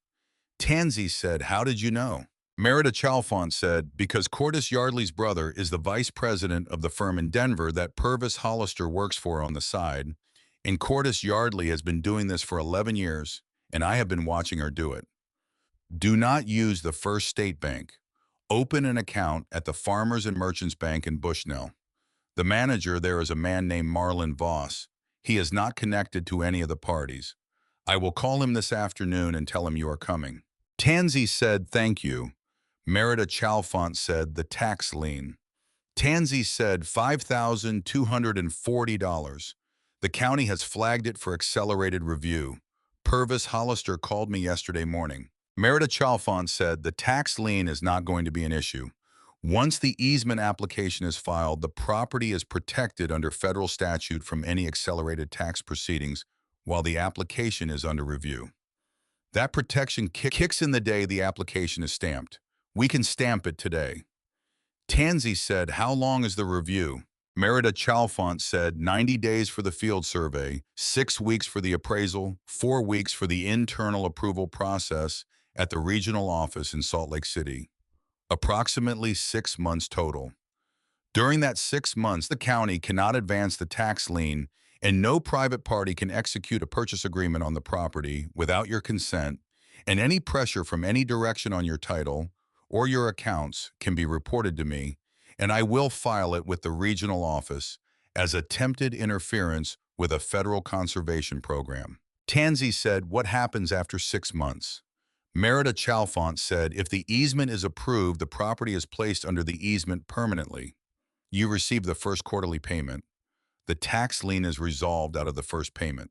Tansey said, how did you know? Merida Chalfant said, because Cordis Yardley's brother is the vice president of the firm in Denver that Purvis Hollister works for on the side, and Cordis Yardley has been doing this for 11 years, and I have been watching her do it. Do not use the First State Bank. Open an account at the Farmers and Merchants Bank in Bushnell. The manager there is a man named Marlon Voss. He is not connected to any of the parties. I will call him this afternoon and tell him you are coming. Tansey said, thank you. Merida Chalfant said, the tax lien. Tansey said, $5,240. The county has flagged it for accelerated review. Purvis Hollister called me yesterday morning. Merida Chalfant said, the tax lien is not going to be an issue. Once the easement application is filed, the property is protected under federal statute from any accelerated tax proceedings while the application is under review. That protection kicks in the day the application is stamped. We can stamp it today. Tansey said, how long is the review? Merida Chalfant said, 90 days for the field survey, 6 weeks for the appraisal, 4 weeks for the internal approval process at the regional office in Salt Lake City. Approximately 6 months total. During that 6 months, the county cannot advance the tax lien, and no private party can execute a purchase agreement on the property without your consent, and any pressure from any direction on your title or your accounts can be reported to me, and I will file it with the regional office as attempted interference with a federal conservation program. Tansey said, what happens after 6 months? Merida Chalfant said, if the easement is approved, the property is placed under the easement permanently. You receive the first quarterly payment. The tax lien is resolved out of the first payment.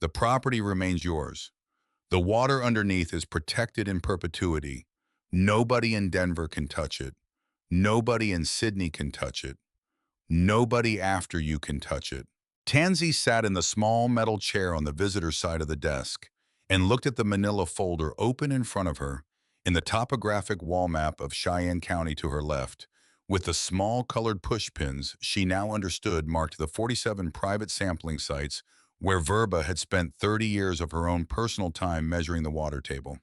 The property remains yours. The water underneath is protected in perpetuity. Nobody in Denver can touch it. Nobody in Sydney can touch it. Nobody after you can touch it. Tansey sat in the small metal chair on the visitor side of the desk and looked at the manila folder open in front of her in the topographic wall map of Cheyenne County to her left, with the small colored pushpins she now understood marked the 47 private sampling sites where Verba had spent 30 years of her own personal time measuring the water table.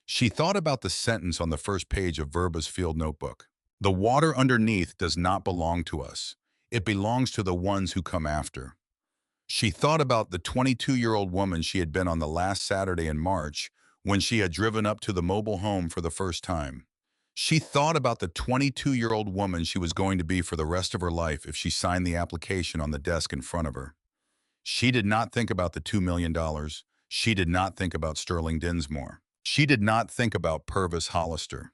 She thought about the sentence on the first page of Verba's field notebook. The water underneath does not belong to us. It belongs to the ones who come after. She thought about the 22-year-old woman she had been on the last Saturday in March when she had driven up to the mobile home for the first time. She thought about the 22-year-old woman she was going to be for the rest of her life if she signed the application on the desk in front of her. She did not think about the $2 million. She did not think about Sterling Dinsmore. She did not think about Purvis Hollister.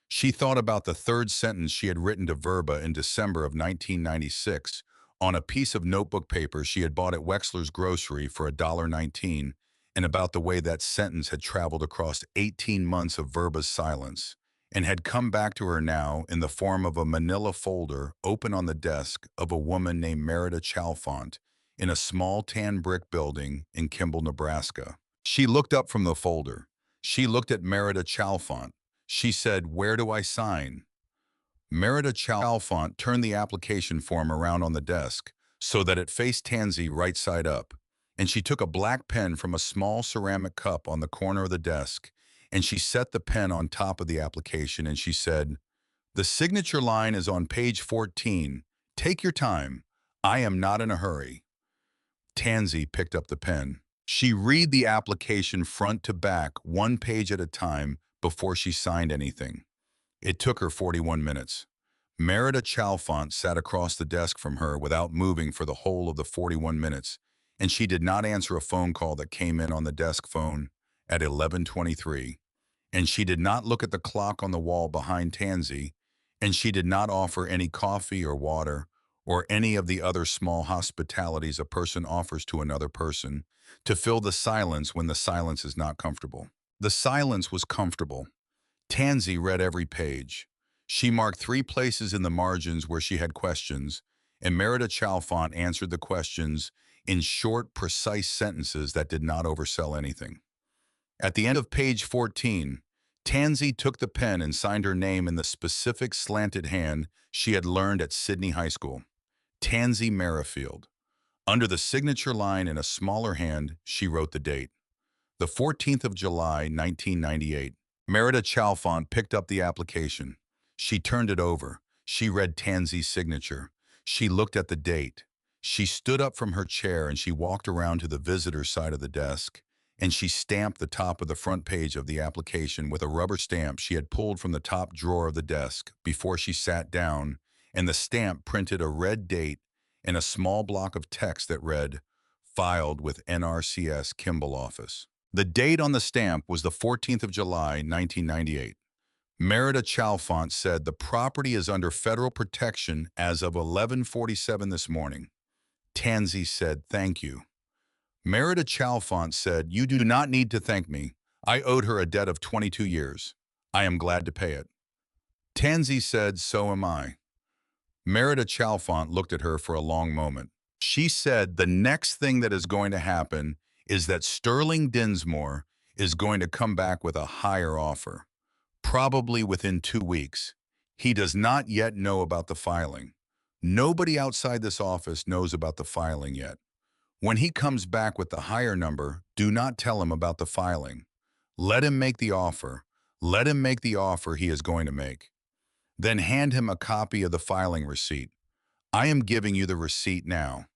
She thought about the third sentence she had written to Verba in December of 1996 on a piece of notebook paper she had bought at Wexler's grocery for $1.19, and about the way that sentence had traveled across 18 months of Verba's silence and had come back to her now in the form of a manila folder open on the desk of a woman named Merida Chalfont in a small tan brick building in Kimball, Nebraska. She looked up from the folder. She looked at Merida Chalfont. She said, "Where do I sign?" Merida Chalfont turned the application form around on the desk so that it faced Tansy right side up, and she took a black pen from a small ceramic cup on the corner of the desk, and she set the pen on top of the application, and she said, "The signature line is on page 14. Take your time. I am not in a hurry." Tansy picked up the pen. She read the application front to back, one page at a time, before she signed anything. It took her 41 minutes. Merida Chalfont sat across the desk from her without moving for the whole of the 41 minutes, and she did not answer a phone call that came in on the desk phone at 11:23. And she did not look at the clock on the wall behind Tansy, and she did not offer any coffee or water or any of the other small hospitalities a person offers to another person to fill the silence when the silence is not comfortable. The silence was comfortable. Tansy read every page. She marked 3 places in the margins where she had questions, and Merida Chalfont answered the questions in short, precise sentences that did not oversell anything. At the end of page 14, Tansy took the pen and signed her name in the specific slanted hand she had learned at Sydney High School. Tansy Merrifield. Under the signature line in a smaller hand, she wrote the date. The 14th of July, 1998. Merida Chalfont picked up the application. She turned it over. She read Tansy's signature. She looked at the date. She stood up from her chair and she walked around to the visitor side of the desk, and she stamped the top of the front page of the application with a rubber stamp she had pulled from the top drawer of the desk before she sat down, and the stamp printed a red date and a small block of text that read, "Filed with NRCS Kimball Office." The date on the stamp was the 14th of July, 1998. Merida Chalfont said the property is under federal protection as of 11:47 this morning. Tansy said, "Thank you." Merida Chalfont said, "You do not need to thank me. I owed her a debt of 22 years. I am glad to pay it." Tansy said, "So am I." Merida Chalfont looked at her for a long moment. She said, "The next thing that is going to happen is that Sterling Dinsmore is going to come back with a higher offer, probably within 2 weeks. He does not yet know about the filing. Nobody outside this office knows about the filing yet. When he comes back with the higher number, do not tell him about the filing. Let him make the offer. Let him make the offer he is going to make. Then hand him a copy of the filing receipt. I am giving you the receipt now.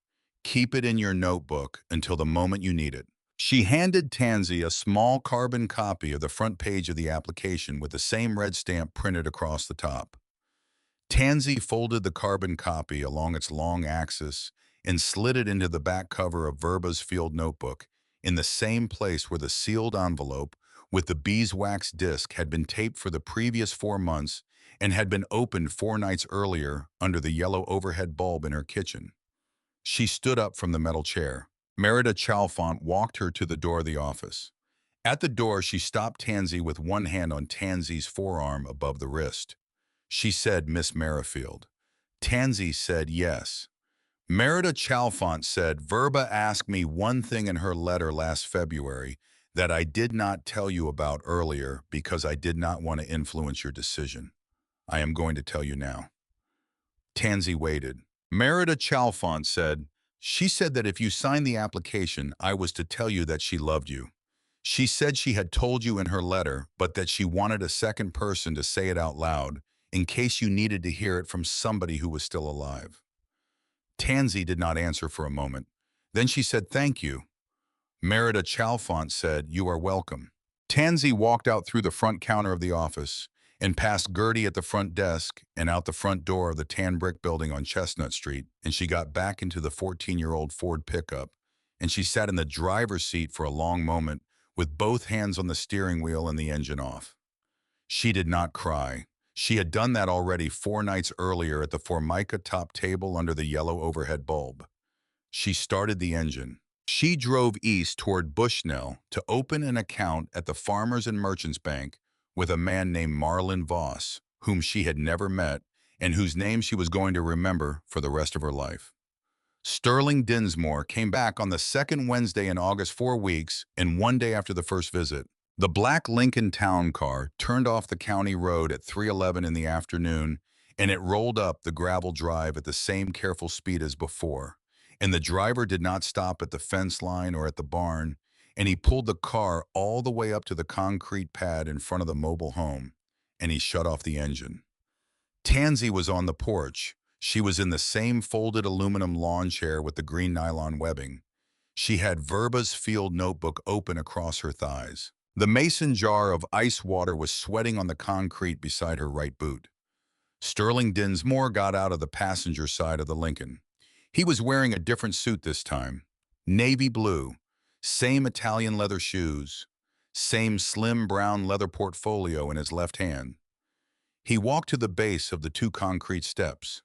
Keep it in your notebook until the moment you need it." She handed Tansy a small carbon copy of the front page of the application with the same red stamp printed across the top. Tansy folded the carbon copy along its long axis and slid it into the back cover of Verba's field notebook in the same place where the sealed envelope with the beeswax disc had been taped for the previous 4 months and had been opened 4 nights earlier under the yellow overhead bulb in her kitchen. She stood up from the metal chair. Merida Chalfont walked her to the door of the office. At the door, she stopped Tansy with one hand on Tansy's forearm above the wrist. She said, "Miss Merrifield." Tansy said, "Yes." Merida Chalfont said, "Verba asked me one thing in her letter last February that I did not tell you about earlier because I did not want to influence your decision. I am going to tell you now." Tansy waited. Merida Chalfont said, "She said that if you signed the application, I was to tell you that she loved you. She said she had told you in her letter, but that she wanted a second person to say it out loud in case you needed to hear it from somebody who was still alive." Tansy did not answer for a moment. Then she said, "Thank you." Merida Chalfont said, "You are welcome." Tansy walked out through the front counter of the office and past Gertie at the front desk and out the front door of the tan brick building on Chestnut Street, and she got back into the 14-year-old Ford pickup, and she sat in the driver's seat for a long moment with both hands on the steering wheel and the engine off. She did not cry. She had done that already 4 nights earlier at the Formica top table under the yellow overhead bulb. She started the engine. She drove east toward Bushnell to open an account at the Farmers and Merchants Bank with a man named Marlon Voss, whom she had never met and whose name she was going to remember for the rest of her life. Sterling Dinsmore came back on the second Wednesday in August 4 weeks and 1 day after the first visit. The black Lincoln Town car turned off the county road at 3:11 in the afternoon, and it rolled up the gravel drive at the same careful speed as before. And the driver did not stop at the fence line or at the barn, and he pulled the car all the way up to the concrete pad in front of the mobile home, and he shut off the engine. Tansy was on the porch. She was in the same folded aluminum lawn chair with the green nylon webbing. She had Verba's field notebook open across her thighs. The mason jar of ice water was sweating on the concrete beside her right boot. Sterling Dinsmore got out of the passenger side of the Lincoln. He was wearing a different suit this time. Navy blue, same Italian leather shoes, same slim brown leather portfolio in his left hand. He walked to the base of the 2 concrete steps.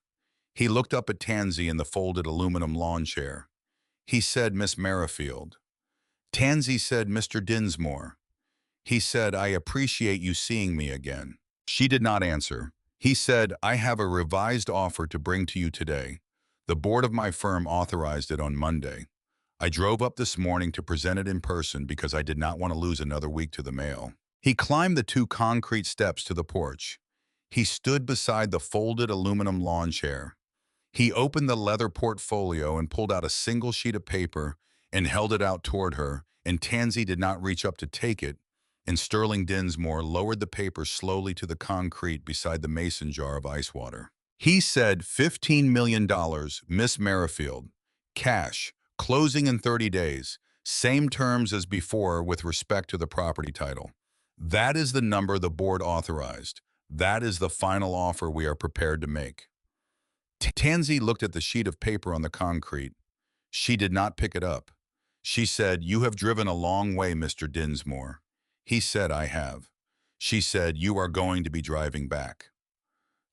He looked up at Tansy in the folded aluminum lawn chair. He said, "Miss Merrifield." Tansy said, "Mr. Dinsmore." He said, "I appreciate you seeing me again." She did not answer. He said, "I have a revised offer to bring to you today. The board of my firm authorized it on Monday. I drove up this morning to present it in person because I did not want to lose another week to the mail." He climbed the 2 concrete steps to the porch. He stood beside the folded aluminum lawn chair. He opened the leather portfolio and pulled out a single sheet of paper and held it out toward her, and Tansy did not reach up to take it, and Sterling Dinsmore lowered the paper slowly to the concrete beside the mason jar of ice water. He said, $15 million, Miss Merrifield. Cash, closing in 30 days, same terms as before with respect to the property title. That is the number the board authorized. That is the final offer we are prepared to make. Tansy looked at the sheet of paper on the concrete. She did not pick it up. She said, "You have driven a long way, Mr. Dinsmore." He said, "I have." She said, "You are going to be driving back."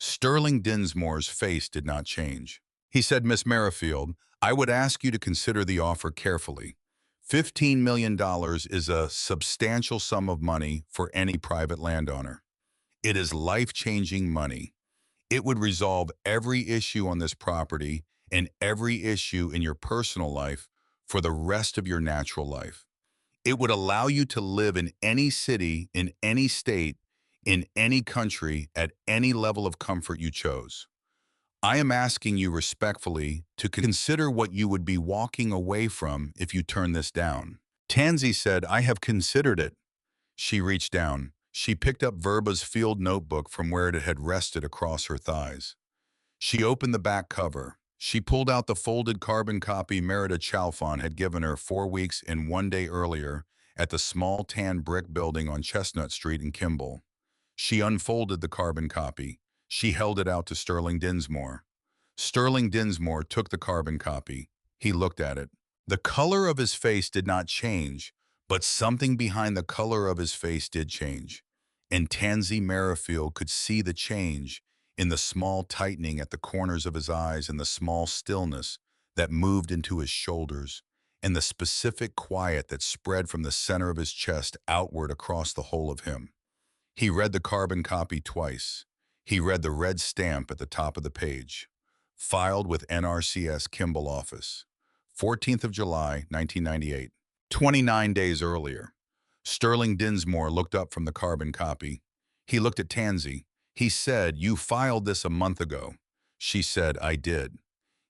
Sterling Dinsmore's face did not change. He said, "Miss Merrifield, I would ask you to consider the offer carefully. $15 million is a substantial sum of money for any private landowner. It is life-changing money. It would resolve every issue on this property and every issue in your personal life for the rest of your natural life. It would allow you to live in any city, in any state, in any country, at any level of comfort you chose. I am asking you respectfully to consider what you would be walking away from if you turn this down." Tansy said, "I have considered it." She reached down. She picked up Verba's field notebook from where it had rested across her thighs. She opened the back cover. She pulled out the folded carbon copy Merida Chalfont had given her 4 weeks and 1 day earlier at the small tan brick building on Chestnut Street in Kimball. She unfolded the carbon copy. She held it out to Sterling Dinsmore. Sterling Dinsmore took the carbon copy. He looked at it. The color of his face did not change, but something behind the color of his face did change. And Tansy Merrifield could see the change in the small tightening at the corners of his eyes and the small stillness that moved into his shoulders and the specific quiet that spread from the center of his chest outward across the whole of him. He read the carbon copy twice. He read the red stamp at the top of the page. Filed with NRCS Kimball office. 14th of July, 1998. 29 days earlier. Sterling Dinsmore looked up from the carbon copy. He looked at Tansy. He said, "You filed this a month ago." She said, "I did."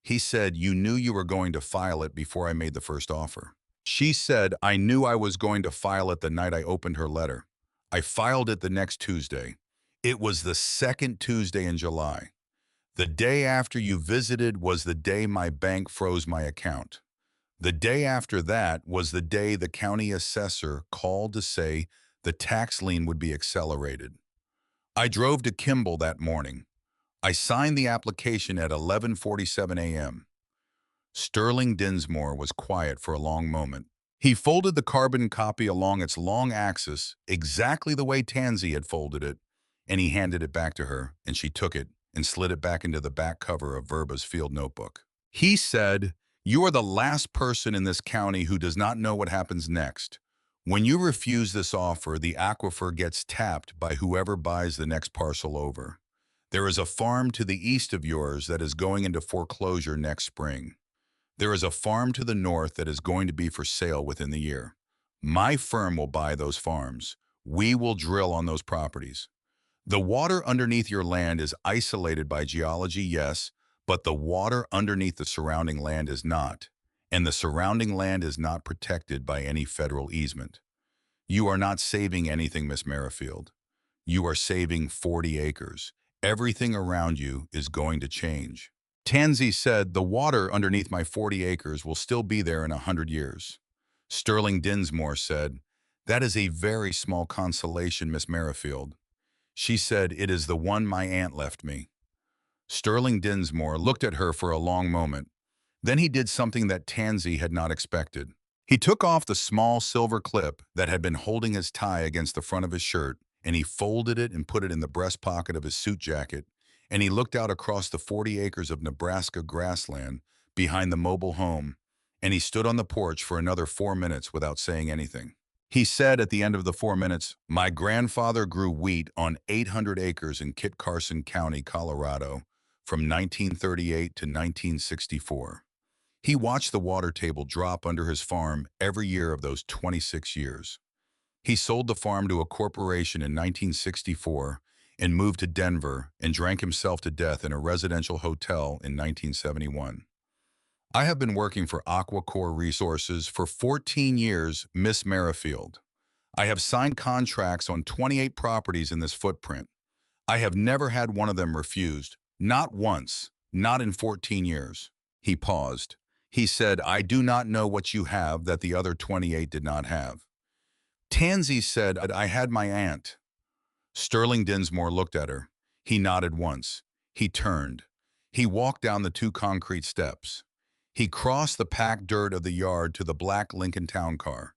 He said, "You knew you were going to file it before I made the first offer." She said, "I knew I was going to file it the night I opened her letter. I filed it the next Tuesday. It was the second Tuesday in July. The day after you visited was the day my bank froze my account. The day after that was the day the county assessor called to say the tax lien would be accelerated. I drove to Kimball that morning. I signed the application at 11:47 a.m. Sterling Dinsmore was quiet for a long moment. He folded the carbon copy along its long axis, exactly the way Tansy had folded it, and he handed it back to her, and she took it and slid it back into the back cover of Verba's field notebook. He said, "You are the last person in this county who does not know what happens next. When you refuse this offer, the aquifer gets tapped by whoever buys the next parcel over. There is a farm to the east of yours that is going into foreclosure next spring. There is a farm to the north that is going to be for sale within the year. My firm will buy those farms. We will drill on those properties. The water underneath your land is isolated by geology, yes, but the water underneath the surrounding land is not, and the surrounding land is not protected by any federal easement. You are not saving anything, Miss Merrifield. You are saving 40 acres. Everything around you is going to change." Tansy said, "The water underneath my 40 acres will still be there in 100 years. Sterling Dinsmore said, "That is a very small consolation, Miss Merrifield." She said, "It is the one my aunt left me." Sterling Dinsmore looked at her for a long moment. Then he did something that Tansy had not expected. He took off the small silver clip that had been holding his tie against the front of his shirt, and he folded it and put it in the breast pocket of his suit jacket, and he looked out across the 40 acres of Nebraska grassland behind the mobile home, and he stood on the porch for another 4 minutes without saying anything. He said at the end of the 4 minutes, "My grandfather grew wheat on 800 acres in Kit Carson County, Colorado, from 1938 to 1964. He watched the water table drop under his farm every year of those 26 years. He sold the farm to a corporation in 1964 and moved to Denver and drank himself to death in a residential hotel in 1971. I have been working for AquaCorp Resources for 14 years, Miss Merrifield. I have signed contracts on 28 properties in this footprint. I have never had one of them refused, not once, not in 14 years. He paused. He said, "I do not know what you have that the other 28 did not have." Tansy said, "I had my aunt." Sterling Dinsmore looked at her. He nodded once. He turned. He walked down the 2 concrete steps. He crossed the packed dirt of the yard to the black Lincoln Town Car.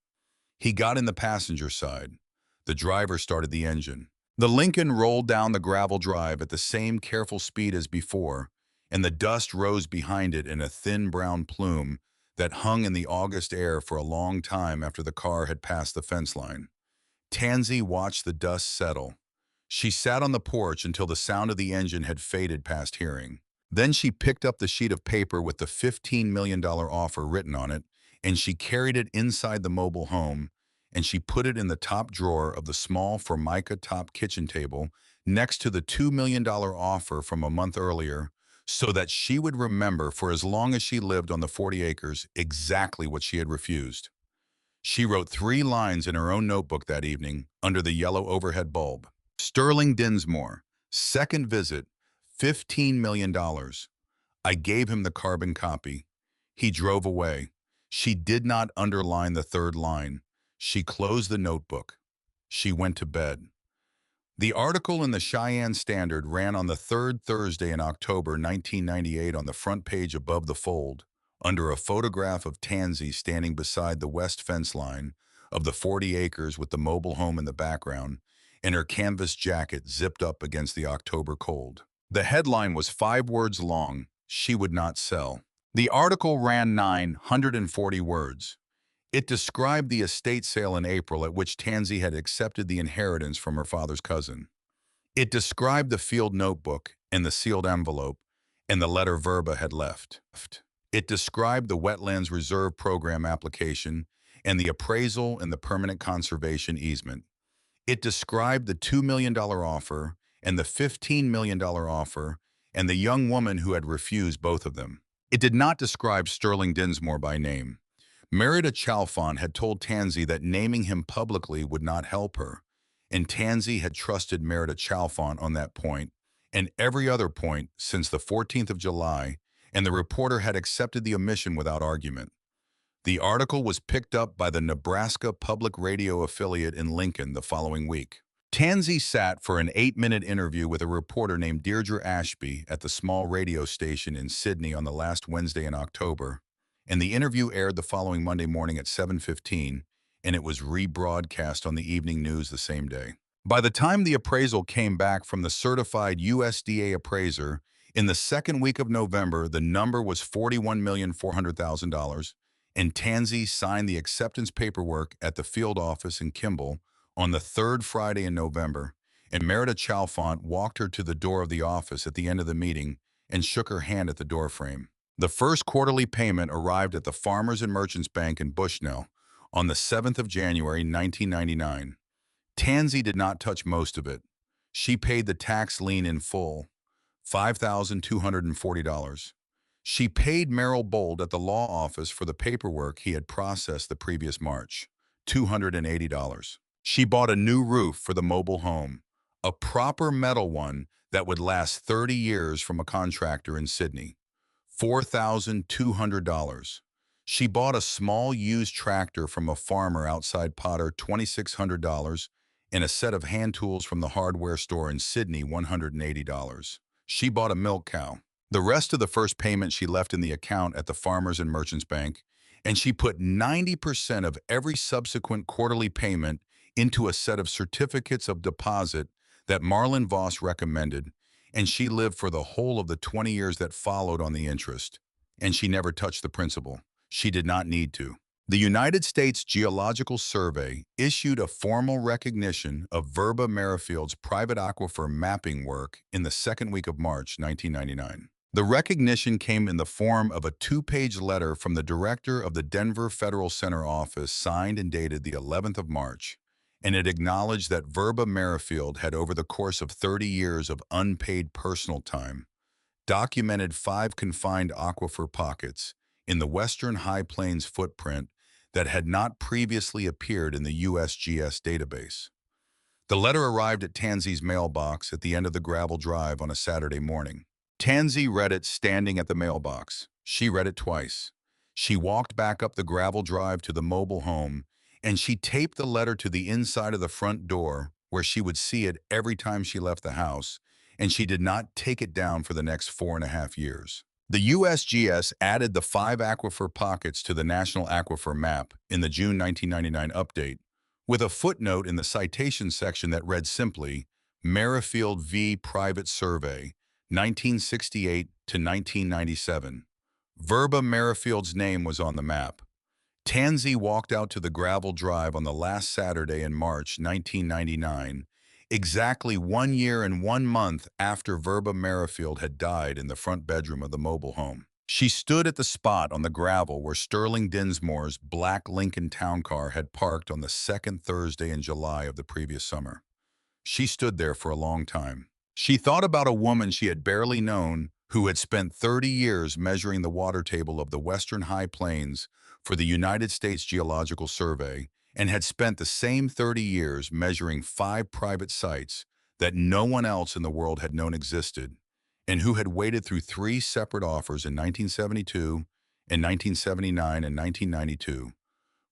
He got in the passenger side. The driver started the engine. The Lincoln rolled down the gravel drive at the same careful speed as before, and the dust rose behind it in a thin brown plume that hung in the August air for a long time after the car had passed the fence line. Tansy watched the dust settle. She sat on the porch until the sound of the engine had faded past hearing. Then she picked up the sheet of paper with the $15 million offer written on it, and she carried it inside the mobile home, and she put it in the top drawer of the small Formica top kitchen table next to the $2 million offer from a month earlier, so that she would remember for as long as she lived on the 40 acres exactly what she had refused. She wrote 3 lines in her own notebook that evening under the yellow overhead bulb. Sterling Dinsmore, second visit, $15 million. I gave him the carbon copy. He drove away. She did not underline the 3rd line. She closed the notebook. She went to bed. The article in the Cheyenne Standard ran on the 3rd Thursday in October 1998 on the front page above the fold, under a photograph of Tansy standing beside the west fence line of the 40 acres with the mobile home in the background, and her canvas jacket zipped up against the October cold. The headline was 5 words long: "She would not sell." The article ran 940 words. It described the estate sale in April at which Tansy had accepted the inheritance from her father's cousin. It described the field notebook and the sealed envelope and the letter Verba had left. It described the Wetlands Reserve Program application and the appraisal and the permanent conservation easement. It described the $2 million offer and the $15 million offer and the young woman who had refused both of them. It did not describe Sterling Dinsmore by name. Merida Chalfant had told Tansy that naming him publicly would not help her, and Tansy had trusted Merida Chalfant on that point and every other point since the 14th of July, and the reporter had accepted the omission without argument. The article was picked up by the Nebraska Public Radio affiliate in Lincoln the following week. Tansey sat for an 8-minute interview with a reporter named Deirdre Ashby at the small radio station in Sydney on the last Wednesday in October, and the interview aired the following Monday morning at 7:15, and it was rebroadcast on the evening news the same day. By the time the appraisal came back from the certified USDA appraiser, in the second week of November, the number was $41,400,000, and Tansey signed the acceptance paperwork at the field office in Kimball on the third Friday in November, and Merida Chalfant walked her to the door of the office at the end of the meeting and shook her hand at the doorframe. The first quarterly payment arrived at the Farmers and Merchants Bank in Bushnell on the 7th of January, 1999. Tansey did not touch most of it. She paid the tax lien in full, $5,240. She paid Merrill Bold at the law office for the paperwork he had processed the previous March, $280. She bought a new roof for the mobile home, a proper metal one that would last 30 years from a contractor in Sydney, $4,200. She bought a small used tractor from a farmer outside Potter, $2,600, and a set of hand tools from the hardware store in Sydney, $180. She bought a milk cow. The rest of the first payment she left in the account at the Farmers and Merchants Bank, and she put 90% of every subsequent quarterly payment into a set of certificates of deposit that Marlon Voss recommended, and she lived for the whole of the 20 years that followed on the interest. And she never touched the principal. She did not need to. The United States Geological Survey issued a formal recognition of Verba Merrifield's private aquifer mapping work in the second week of March 1999. The recognition came in the form of a 2-page letter from the director of the Denver Federal Center office signed and dated the 11th of March, and it acknowledged that Verba Merrifield had, over the course of 30 years of unpaid personal time, documented 5 confined aquifer pockets in the Western High Plains footprint that had not previously appeared in the USGS database. The letter arrived at Tansey's mailbox at the end of the gravel drive on a Saturday morning. Tansey read it standing at the mailbox. She read it twice. She walked back up the gravel drive to the mobile home, and she taped the letter to the inside of the front door where she would see it every time she left the house, and she did not take it down for the next 4.5 years. The USGS added the 5 aquifer pockets to the National Aquifer Map in the June 1999 update, with a footnote in the citation section that read simply, Merrifield v. Private Survey, 1968 to 1997. Verba Merrifield's name was on the map. Tansey walked out to the gravel drive on the last Saturday in March 1999, exactly 1 year and 1 month after Verba Merrifield had died in the front bedroom of the mobile home. She stood at the spot on the gravel where Sterling Dinsmore's black Lincoln Town Car had parked on the second Thursday in July of the previous summer. She stood there for a long time. She thought about a woman she had barely known who had spent 30 years measuring the water table of the Western High Plains for the United States Geological Survey, and had spent the same 30 years measuring 5 private sites that no one else in the world had known existed, and who had waited through 3 separate offers in 1972, in 1979, and 1992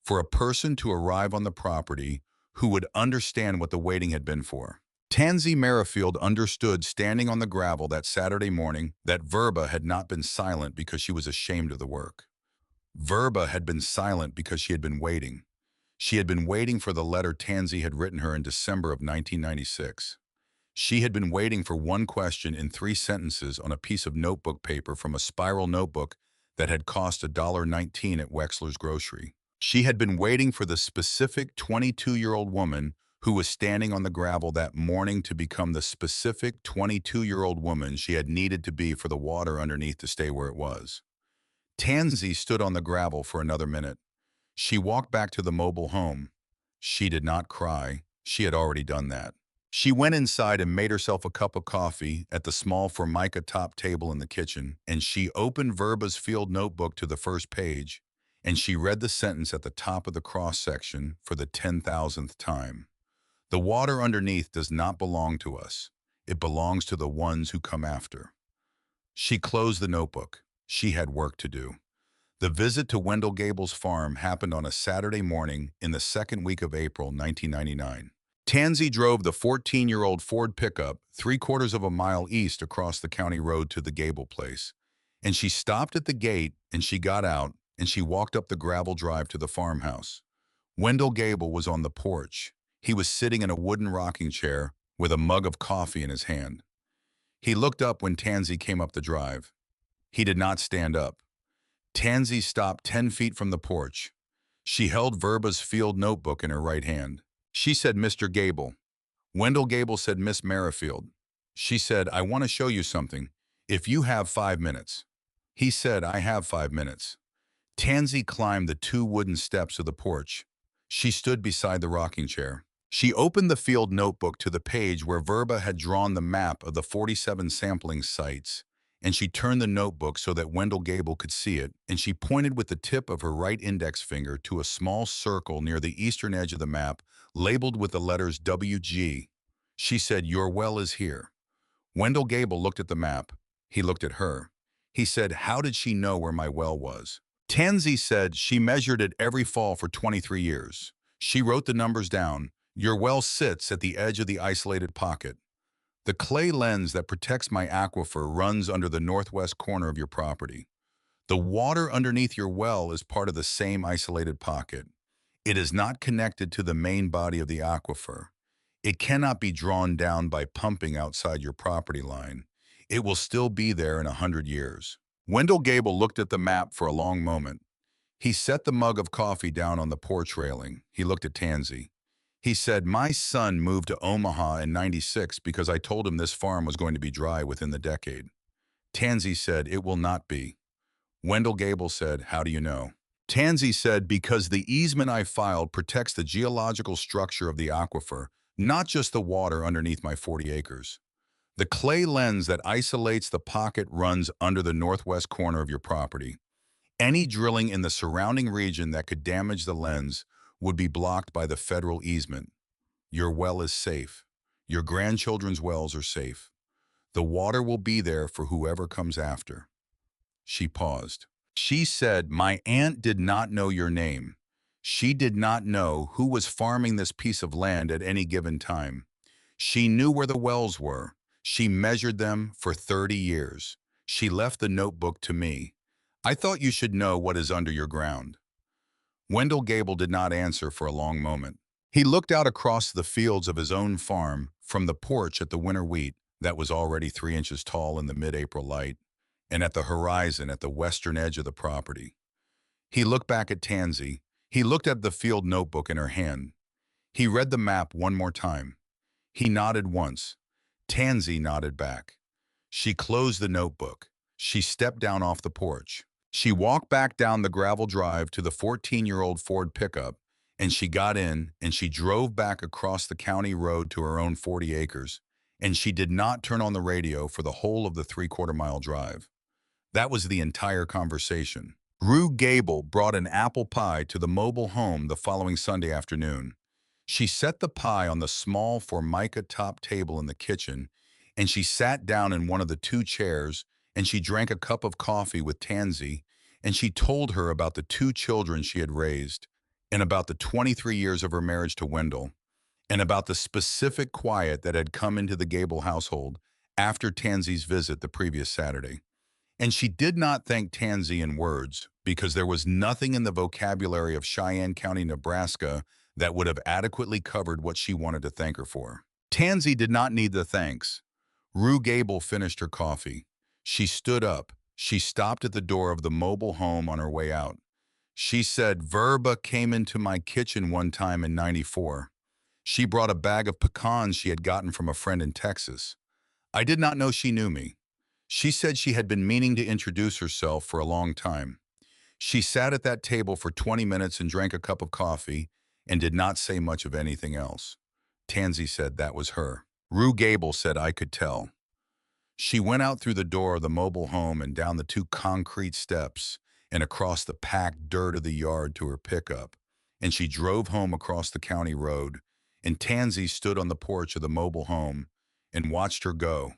for a person to arrive on the property who would understand what the waiting had been for. Tansey Merrifield understood standing on the gravel that Saturday morning that Verba had not been silent because she was ashamed of the work. Verba had been silent because she had been waiting. She had been waiting for the letter Tansey had written her in December of 1996. She had been waiting for one question in 3 sentences on a piece of notebook paper from a spiral notebook that had cost $1.19 at Wexler's Grocery. She had been waiting for the specific 22-year-old woman who was standing on the gravel that morning to become the specific 22-year-old woman she had needed to be for the water underneath to stay where it was. Tansey stood on the gravel for another minute. She walked back to the mobile home. She did not cry. She had already done that. She went inside and made herself a cup of coffee at the small Formica top table in the kitchen, and she opened Verba's field notebook to the first page, and she read the sentence at the top of the cross-section for the 10,000th time. The water underneath does not belong to us. It belongs to the ones who come after. She closed the notebook. She had work to do. The visit to Wendell Gable's farm happened on a Saturday morning in the second week of April 1999. Tansy drove the 14-year-old Ford pickup 3/4 of a mile east across the county road to the Gable place. And she stopped at the gate and she got out and she walked up the gravel drive to the farmhouse. Wendell Gable was on the porch. He was sitting in a wooden rocking chair with a mug of coffee in his hand. He looked up when Tansy came up the drive. He did not stand up. Tansy stopped 10 feet from the porch. She held Verba's field notebook in her right hand. She said, "Mr. Gable." Wendell Gable said, "Miss Merrifield." She said, "I want to show you something. If you have 5 minutes." He said, "I have 5 minutes." Tansy climbed the 2 wooden steps of the porch. She stood beside the rocking chair. She opened the field notebook to the page where Verba had drawn the map of the 47 sampling sites, and she turned the notebook so that Wendell Gable could see it, and she pointed with the tip of her right index finger to a small circle near the eastern edge of the map, labeled with the letters WG. She said, "Your well is here." Wendell Gable looked at the map. He looked at her. He said, "How did she know where my well was?" Tansy said she measured it every fall for 23 years. She wrote the numbers down. "Your well sits at the edge of the isolated pocket. The clay lens that protects my aquifer runs under the northwest corner of your property. The water underneath your well is part of the same isolated pocket. It is not connected to the main body of the aquifer. It cannot be drawn down by pumping outside your property line. It will still be there in 100 years." Wendell Gable looked at the map for a long moment. He set the mug of coffee down on the porch railing. He looked at Tansy. He said, "My son moved to Omaha in '96 because I told him this farm was going to be dry within the decade." Tansy said, "It will not be." Wendell Gable said, "How do you know?" Tansy said, "Because the easement I filed protects the geological structure of the aquifer, not just the water underneath my 40 acres. The clay lens that isolates the pocket runs under the northwest corner of your property. Any drilling in the surrounding region that could damage the lens would be blocked by the federal easement. Your well is safe. Your grandchildren's wells are safe. The water will be there for whoever comes after." She paused. She said, "My aunt did not know your name. She did not know who was farming this piece of land at any given time. She knew where the wells were. She measured them for 30 years. She left the notebook to me. I thought you should know what is under your ground." Wendell Gable did not answer for a long moment. He looked out across the fields of his own farm from the porch at the winter wheat that was already 3 inches tall in the mid-April light, and at the horizon at the western edge of the property. He looked back at Tansy. He looked at the field notebook in her hand. He read the map one more time. He nodded once. Tansy nodded back. She closed the notebook. She stepped down off the porch. She walked back down the gravel drive to the 14-year-old Ford pickup, and she got in and she drove back across the county road to her own 40 acres, and she did not turn on the radio for the whole of the 3/4 mile drive. That was the entire conversation. Rue Gable brought an apple pie to the mobile home the following Sunday afternoon. She set the pie on the small formica top table in the kitchen, and she sat down in one of the 2 chairs, and she drank a cup of coffee with Tansy, and she told her about the 2 children she had raised, and about the 23 years of her marriage to Wendell, and about the specific quiet that had come into the Gable household after Tansy's visit the previous Saturday. And she did not thank Tansy in words, because there was nothing in the vocabulary of Cheyenne County, Nebraska, that would have adequately covered what she wanted to thank her for. Tansy did not need the thanks. Rue Gable finished her coffee. She stood up. She stopped at the door of the mobile home on her way out. She said, "Verba came into my kitchen one time in '94. She brought a bag of pecans she had gotten from a friend in Texas. I did not know she knew me. She said she had been meaning to introduce herself for a long time. She sat at that table for 20 minutes and drank a cup of coffee and did not say much of anything else." Tansy said that was her. Rue Gable said, "I could tell." She went out through the door of the mobile home and down the 2 concrete steps and across the packed dirt of the yard to her pickup, and she drove home across the county road, and Tansy stood on the porch of the mobile home and watched her go,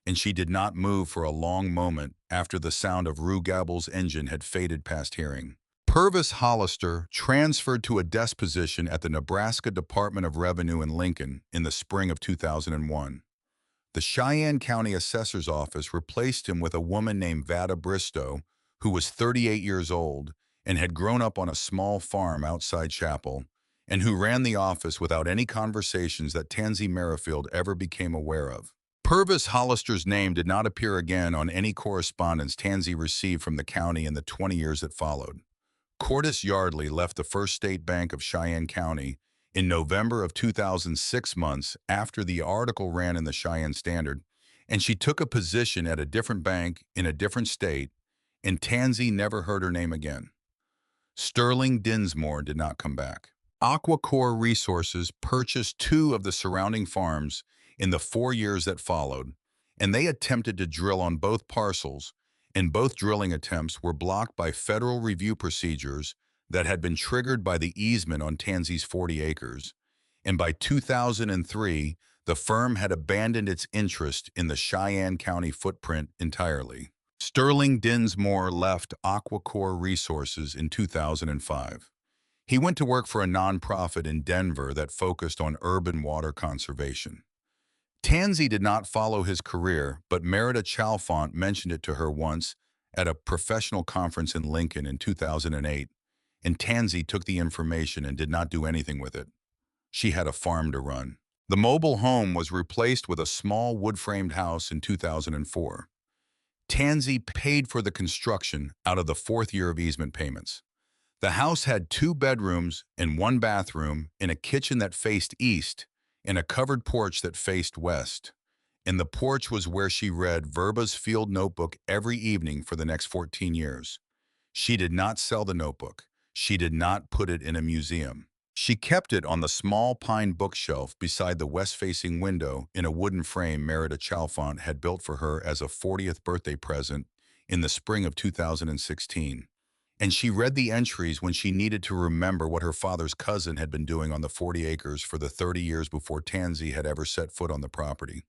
and she did not move for a long moment after the sound of Rue Gabel's engine had faded past hearing. Purvis Hollister transferred to a desk position at the Nebraska Department of Revenue in Lincoln in the spring of 2001. The Cheyenne County Assessor's Office replaced him with a woman named Vada Bristow, who was 38 years old and had grown up on a small farm outside Chapel, and who ran the office without any conversations that Tansy Merrifield ever became aware of. Purvis Hollister's name did not appear again on any correspondence Tansy received from the county in the 20 years that followed. Cordis Yardley left the First State Bank of Cheyenne County in November of 2006, months after the article ran in the Cheyenne Standard, and she took a position at a different bank in a different state, and Tansy never heard her name again. Sterling Dinsmore did not come back. Aquacore Resources purchased 2 of the surrounding farms in the 4 years that followed, and they attempted to drill on both parcels, and both drilling attempts were blocked by federal review procedures that had been triggered by the easement on Tansy's 40 acres. And by 2003, the firm had abandoned its interest in the Cheyenne County footprint entirely. Sterling Dinsmore left Aquacore Resources in 2005. He went to work for a nonprofit in Denver that focused on urban water conservation. Tansy did not follow his career, but Merida Chalfant mentioned it to her once at a professional conference in Lincoln in 2008, and Tansy took the information and did not do anything with it. She had a farm to run. The mobile home was replaced with a small wood-framed house in 2004. Tansy paid for the construction out of the 4th year of easement payments. The house had 2 bedrooms and 1 bathroom, and a kitchen that faced east, and a covered porch that faced west. And the porch was where she read Verba's field notebook every evening for the next 14 years. She did not sell the notebook. She did not put it in a museum. She kept it on the small pine bookshelf beside the west-facing window in a wooden frame Merida Chalfant had built for her as a 40th birthday present in the spring of 2016. And she read the entries when she needed to remember what her father's cousin had been doing on the 40 acres for the 30 years before Tansy had ever set foot on the property.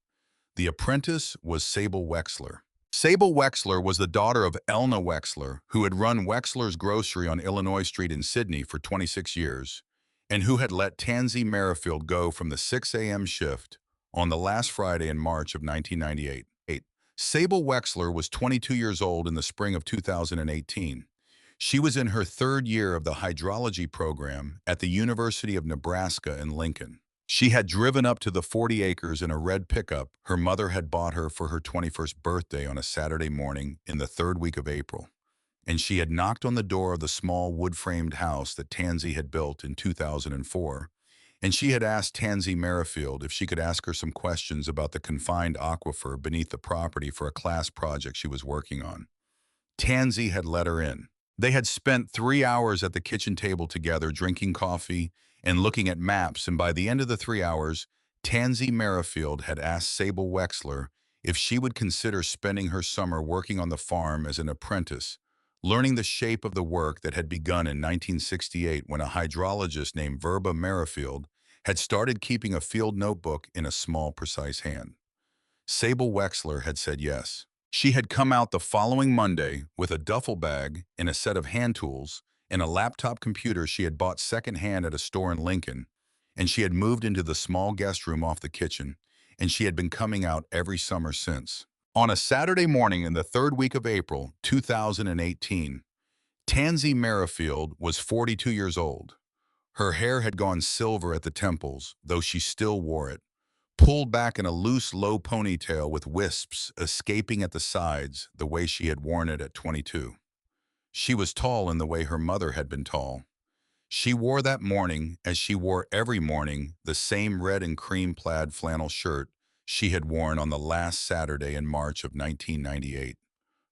The apprentice was Sable Wexler. Sable Wexler was the daughter of Elna Wexler, who had run Wexler's Grocery on Illinois Street in Sydney for 26 years, and who had let Tansy Merrifield go from the 6 a.m. shift on the last Friday in March of 1998. Sable Wexler was 22 years old in the spring of 2018. She was in her 3rd year of the hydrology program at the University of Nebraska in Lincoln. She had driven up to the 40 acres in a red pickup her mother had bought her for her 21st birthday on a Saturday morning in the 3rd week of April, and she had knocked on the door of the small wood-framed house that Tansy had built in 2004, and she had asked Tansy Merrifield if she could ask her some questions about the confined aquifer beneath the property for a class project she was working on. Tansy had let her in. They had spent 3 hours at the kitchen table together drinking coffee and looking at maps, and by the end of the 3 hours, Tansy Merrifield had asked Sable Wexler if she would consider spending her summer working on the farm as an apprentice, learning the shape of the work that had begun in 1968 when a hydrologist named Verba Merrifield had started keeping a field notebook in a small, precise hand. Sable Wexler had said yes. She had come out the following Monday with a duffel bag and a set of hand tools and a laptop computer she had bought secondhand at a store in Lincoln, and she had moved into the small guest room off the kitchen, and she had been coming out every summer since. On a Saturday morning in the 3rd week of April 2018, Tansy Merrifield was 42 years old. Her hair had gone silver at the temples, though she still wore it, pulled back in a loose, low ponytail with wisps escaping at the sides the way she had worn it at 22. She was tall in the way her mother had been tall. She wore that morning, as she wore every morning, the same red and cream plaid flannel shirt she had worn on the last Saturday in March of 1998.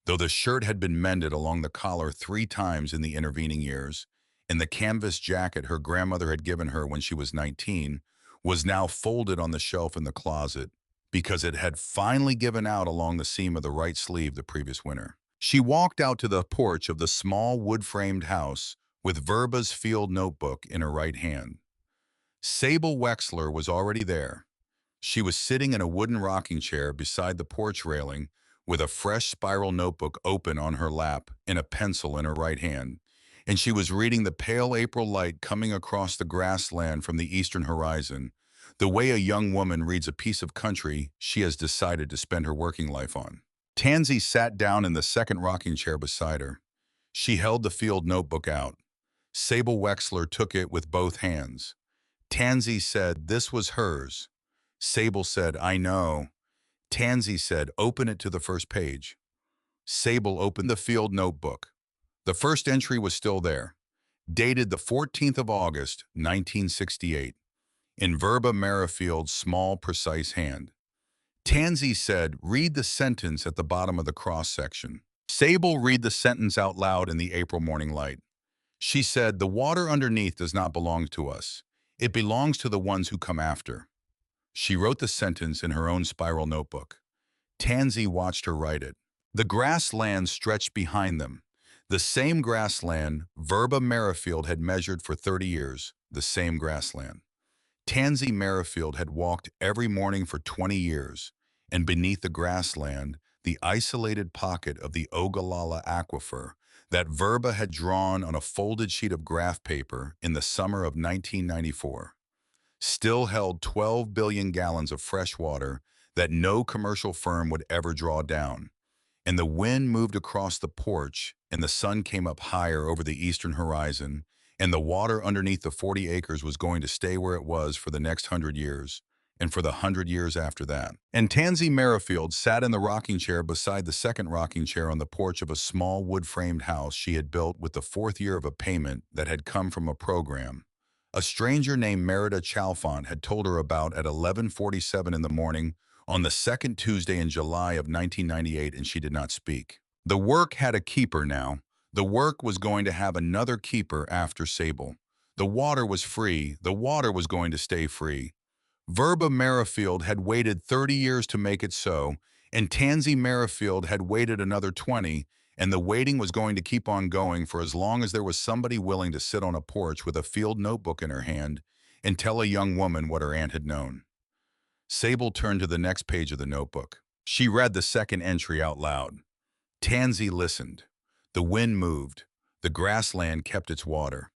Though the shirt had been mended along the collar 3 times in the intervening years, and the canvas jacket her grandmother had given her when she was 19 was now folded on the shelf in the closet because it had finally given out along the seam of the right sleeve the previous winter. She walked out to the porch of the small wood-framed house with Verba's field notebook in her right hand. Sable Wexler was already there. She was sitting in a wooden rocking chair beside the porch railing with a fresh spiral notebook open on her lap and a pencil in her right hand. And she was reading the pale April light coming across the grassland from the eastern horizon, the way a young woman reads a piece of country she has decided to spend her working life on. Tansy sat down in the second rocking chair beside her. She held the field notebook out. Sable Wexler took it with both hands. Tansy said this was hers. Sable said, I know. Tansy said, open it to the first page. Sable opened the field notebook. The first entry was still there, dated the 14th of August, 1968, in Verba Merrifield's small, precise hand. Tansy said, read the sentence at the bottom of the cross-section. Sable read the sentence out loud in the April morning light. She said, the water underneath does not belong to us. It belongs to the ones who come after. She wrote the sentence in her own spiral notebook. Tansy watched her write it. The grassland stretched behind them. The same grassland Verba Merrifield had measured for 30 years, the same grassland. Tansy Merrifield had walked every morning for 20 years, and beneath the grassland, the isolated pocket of the Ogallala Aquifer that Verba had drawn on a folded sheet of graph paper in the summer of 1994, still held 12 billion gallons of fresh water that no commercial firm would ever draw down. And the wind moved across the porch, and the sun came up higher over the eastern horizon, and the water underneath the 40 acres was going to stay where it was for the next 100 years, and for the 100 years after that. And Tansy Merrifield sat in the rocking chair beside the second rocking chair on the porch of a small wood-framed house she had built with the fourth year of a payment that had come from a program a stranger named Merida Chalfont had told her about at 11:47 in the morning on the second Tuesday in July of 1998, and she did not speak. The work had a keeper now. The work was going to have another keeper after Sable. The water was free. The water was going to stay free. Verba Merrifield had waited 30 years to make it so, and Tansy Merrifield had waited another 20, and the waiting was going to keep on going for as long as there was somebody willing to sit on a porch with a field notebook in her hand and tell a young woman what her aunt had known. Sable turned to the next page of the notebook. She read the second entry out loud. Tansy listened. The wind moved. The grassland kept its water.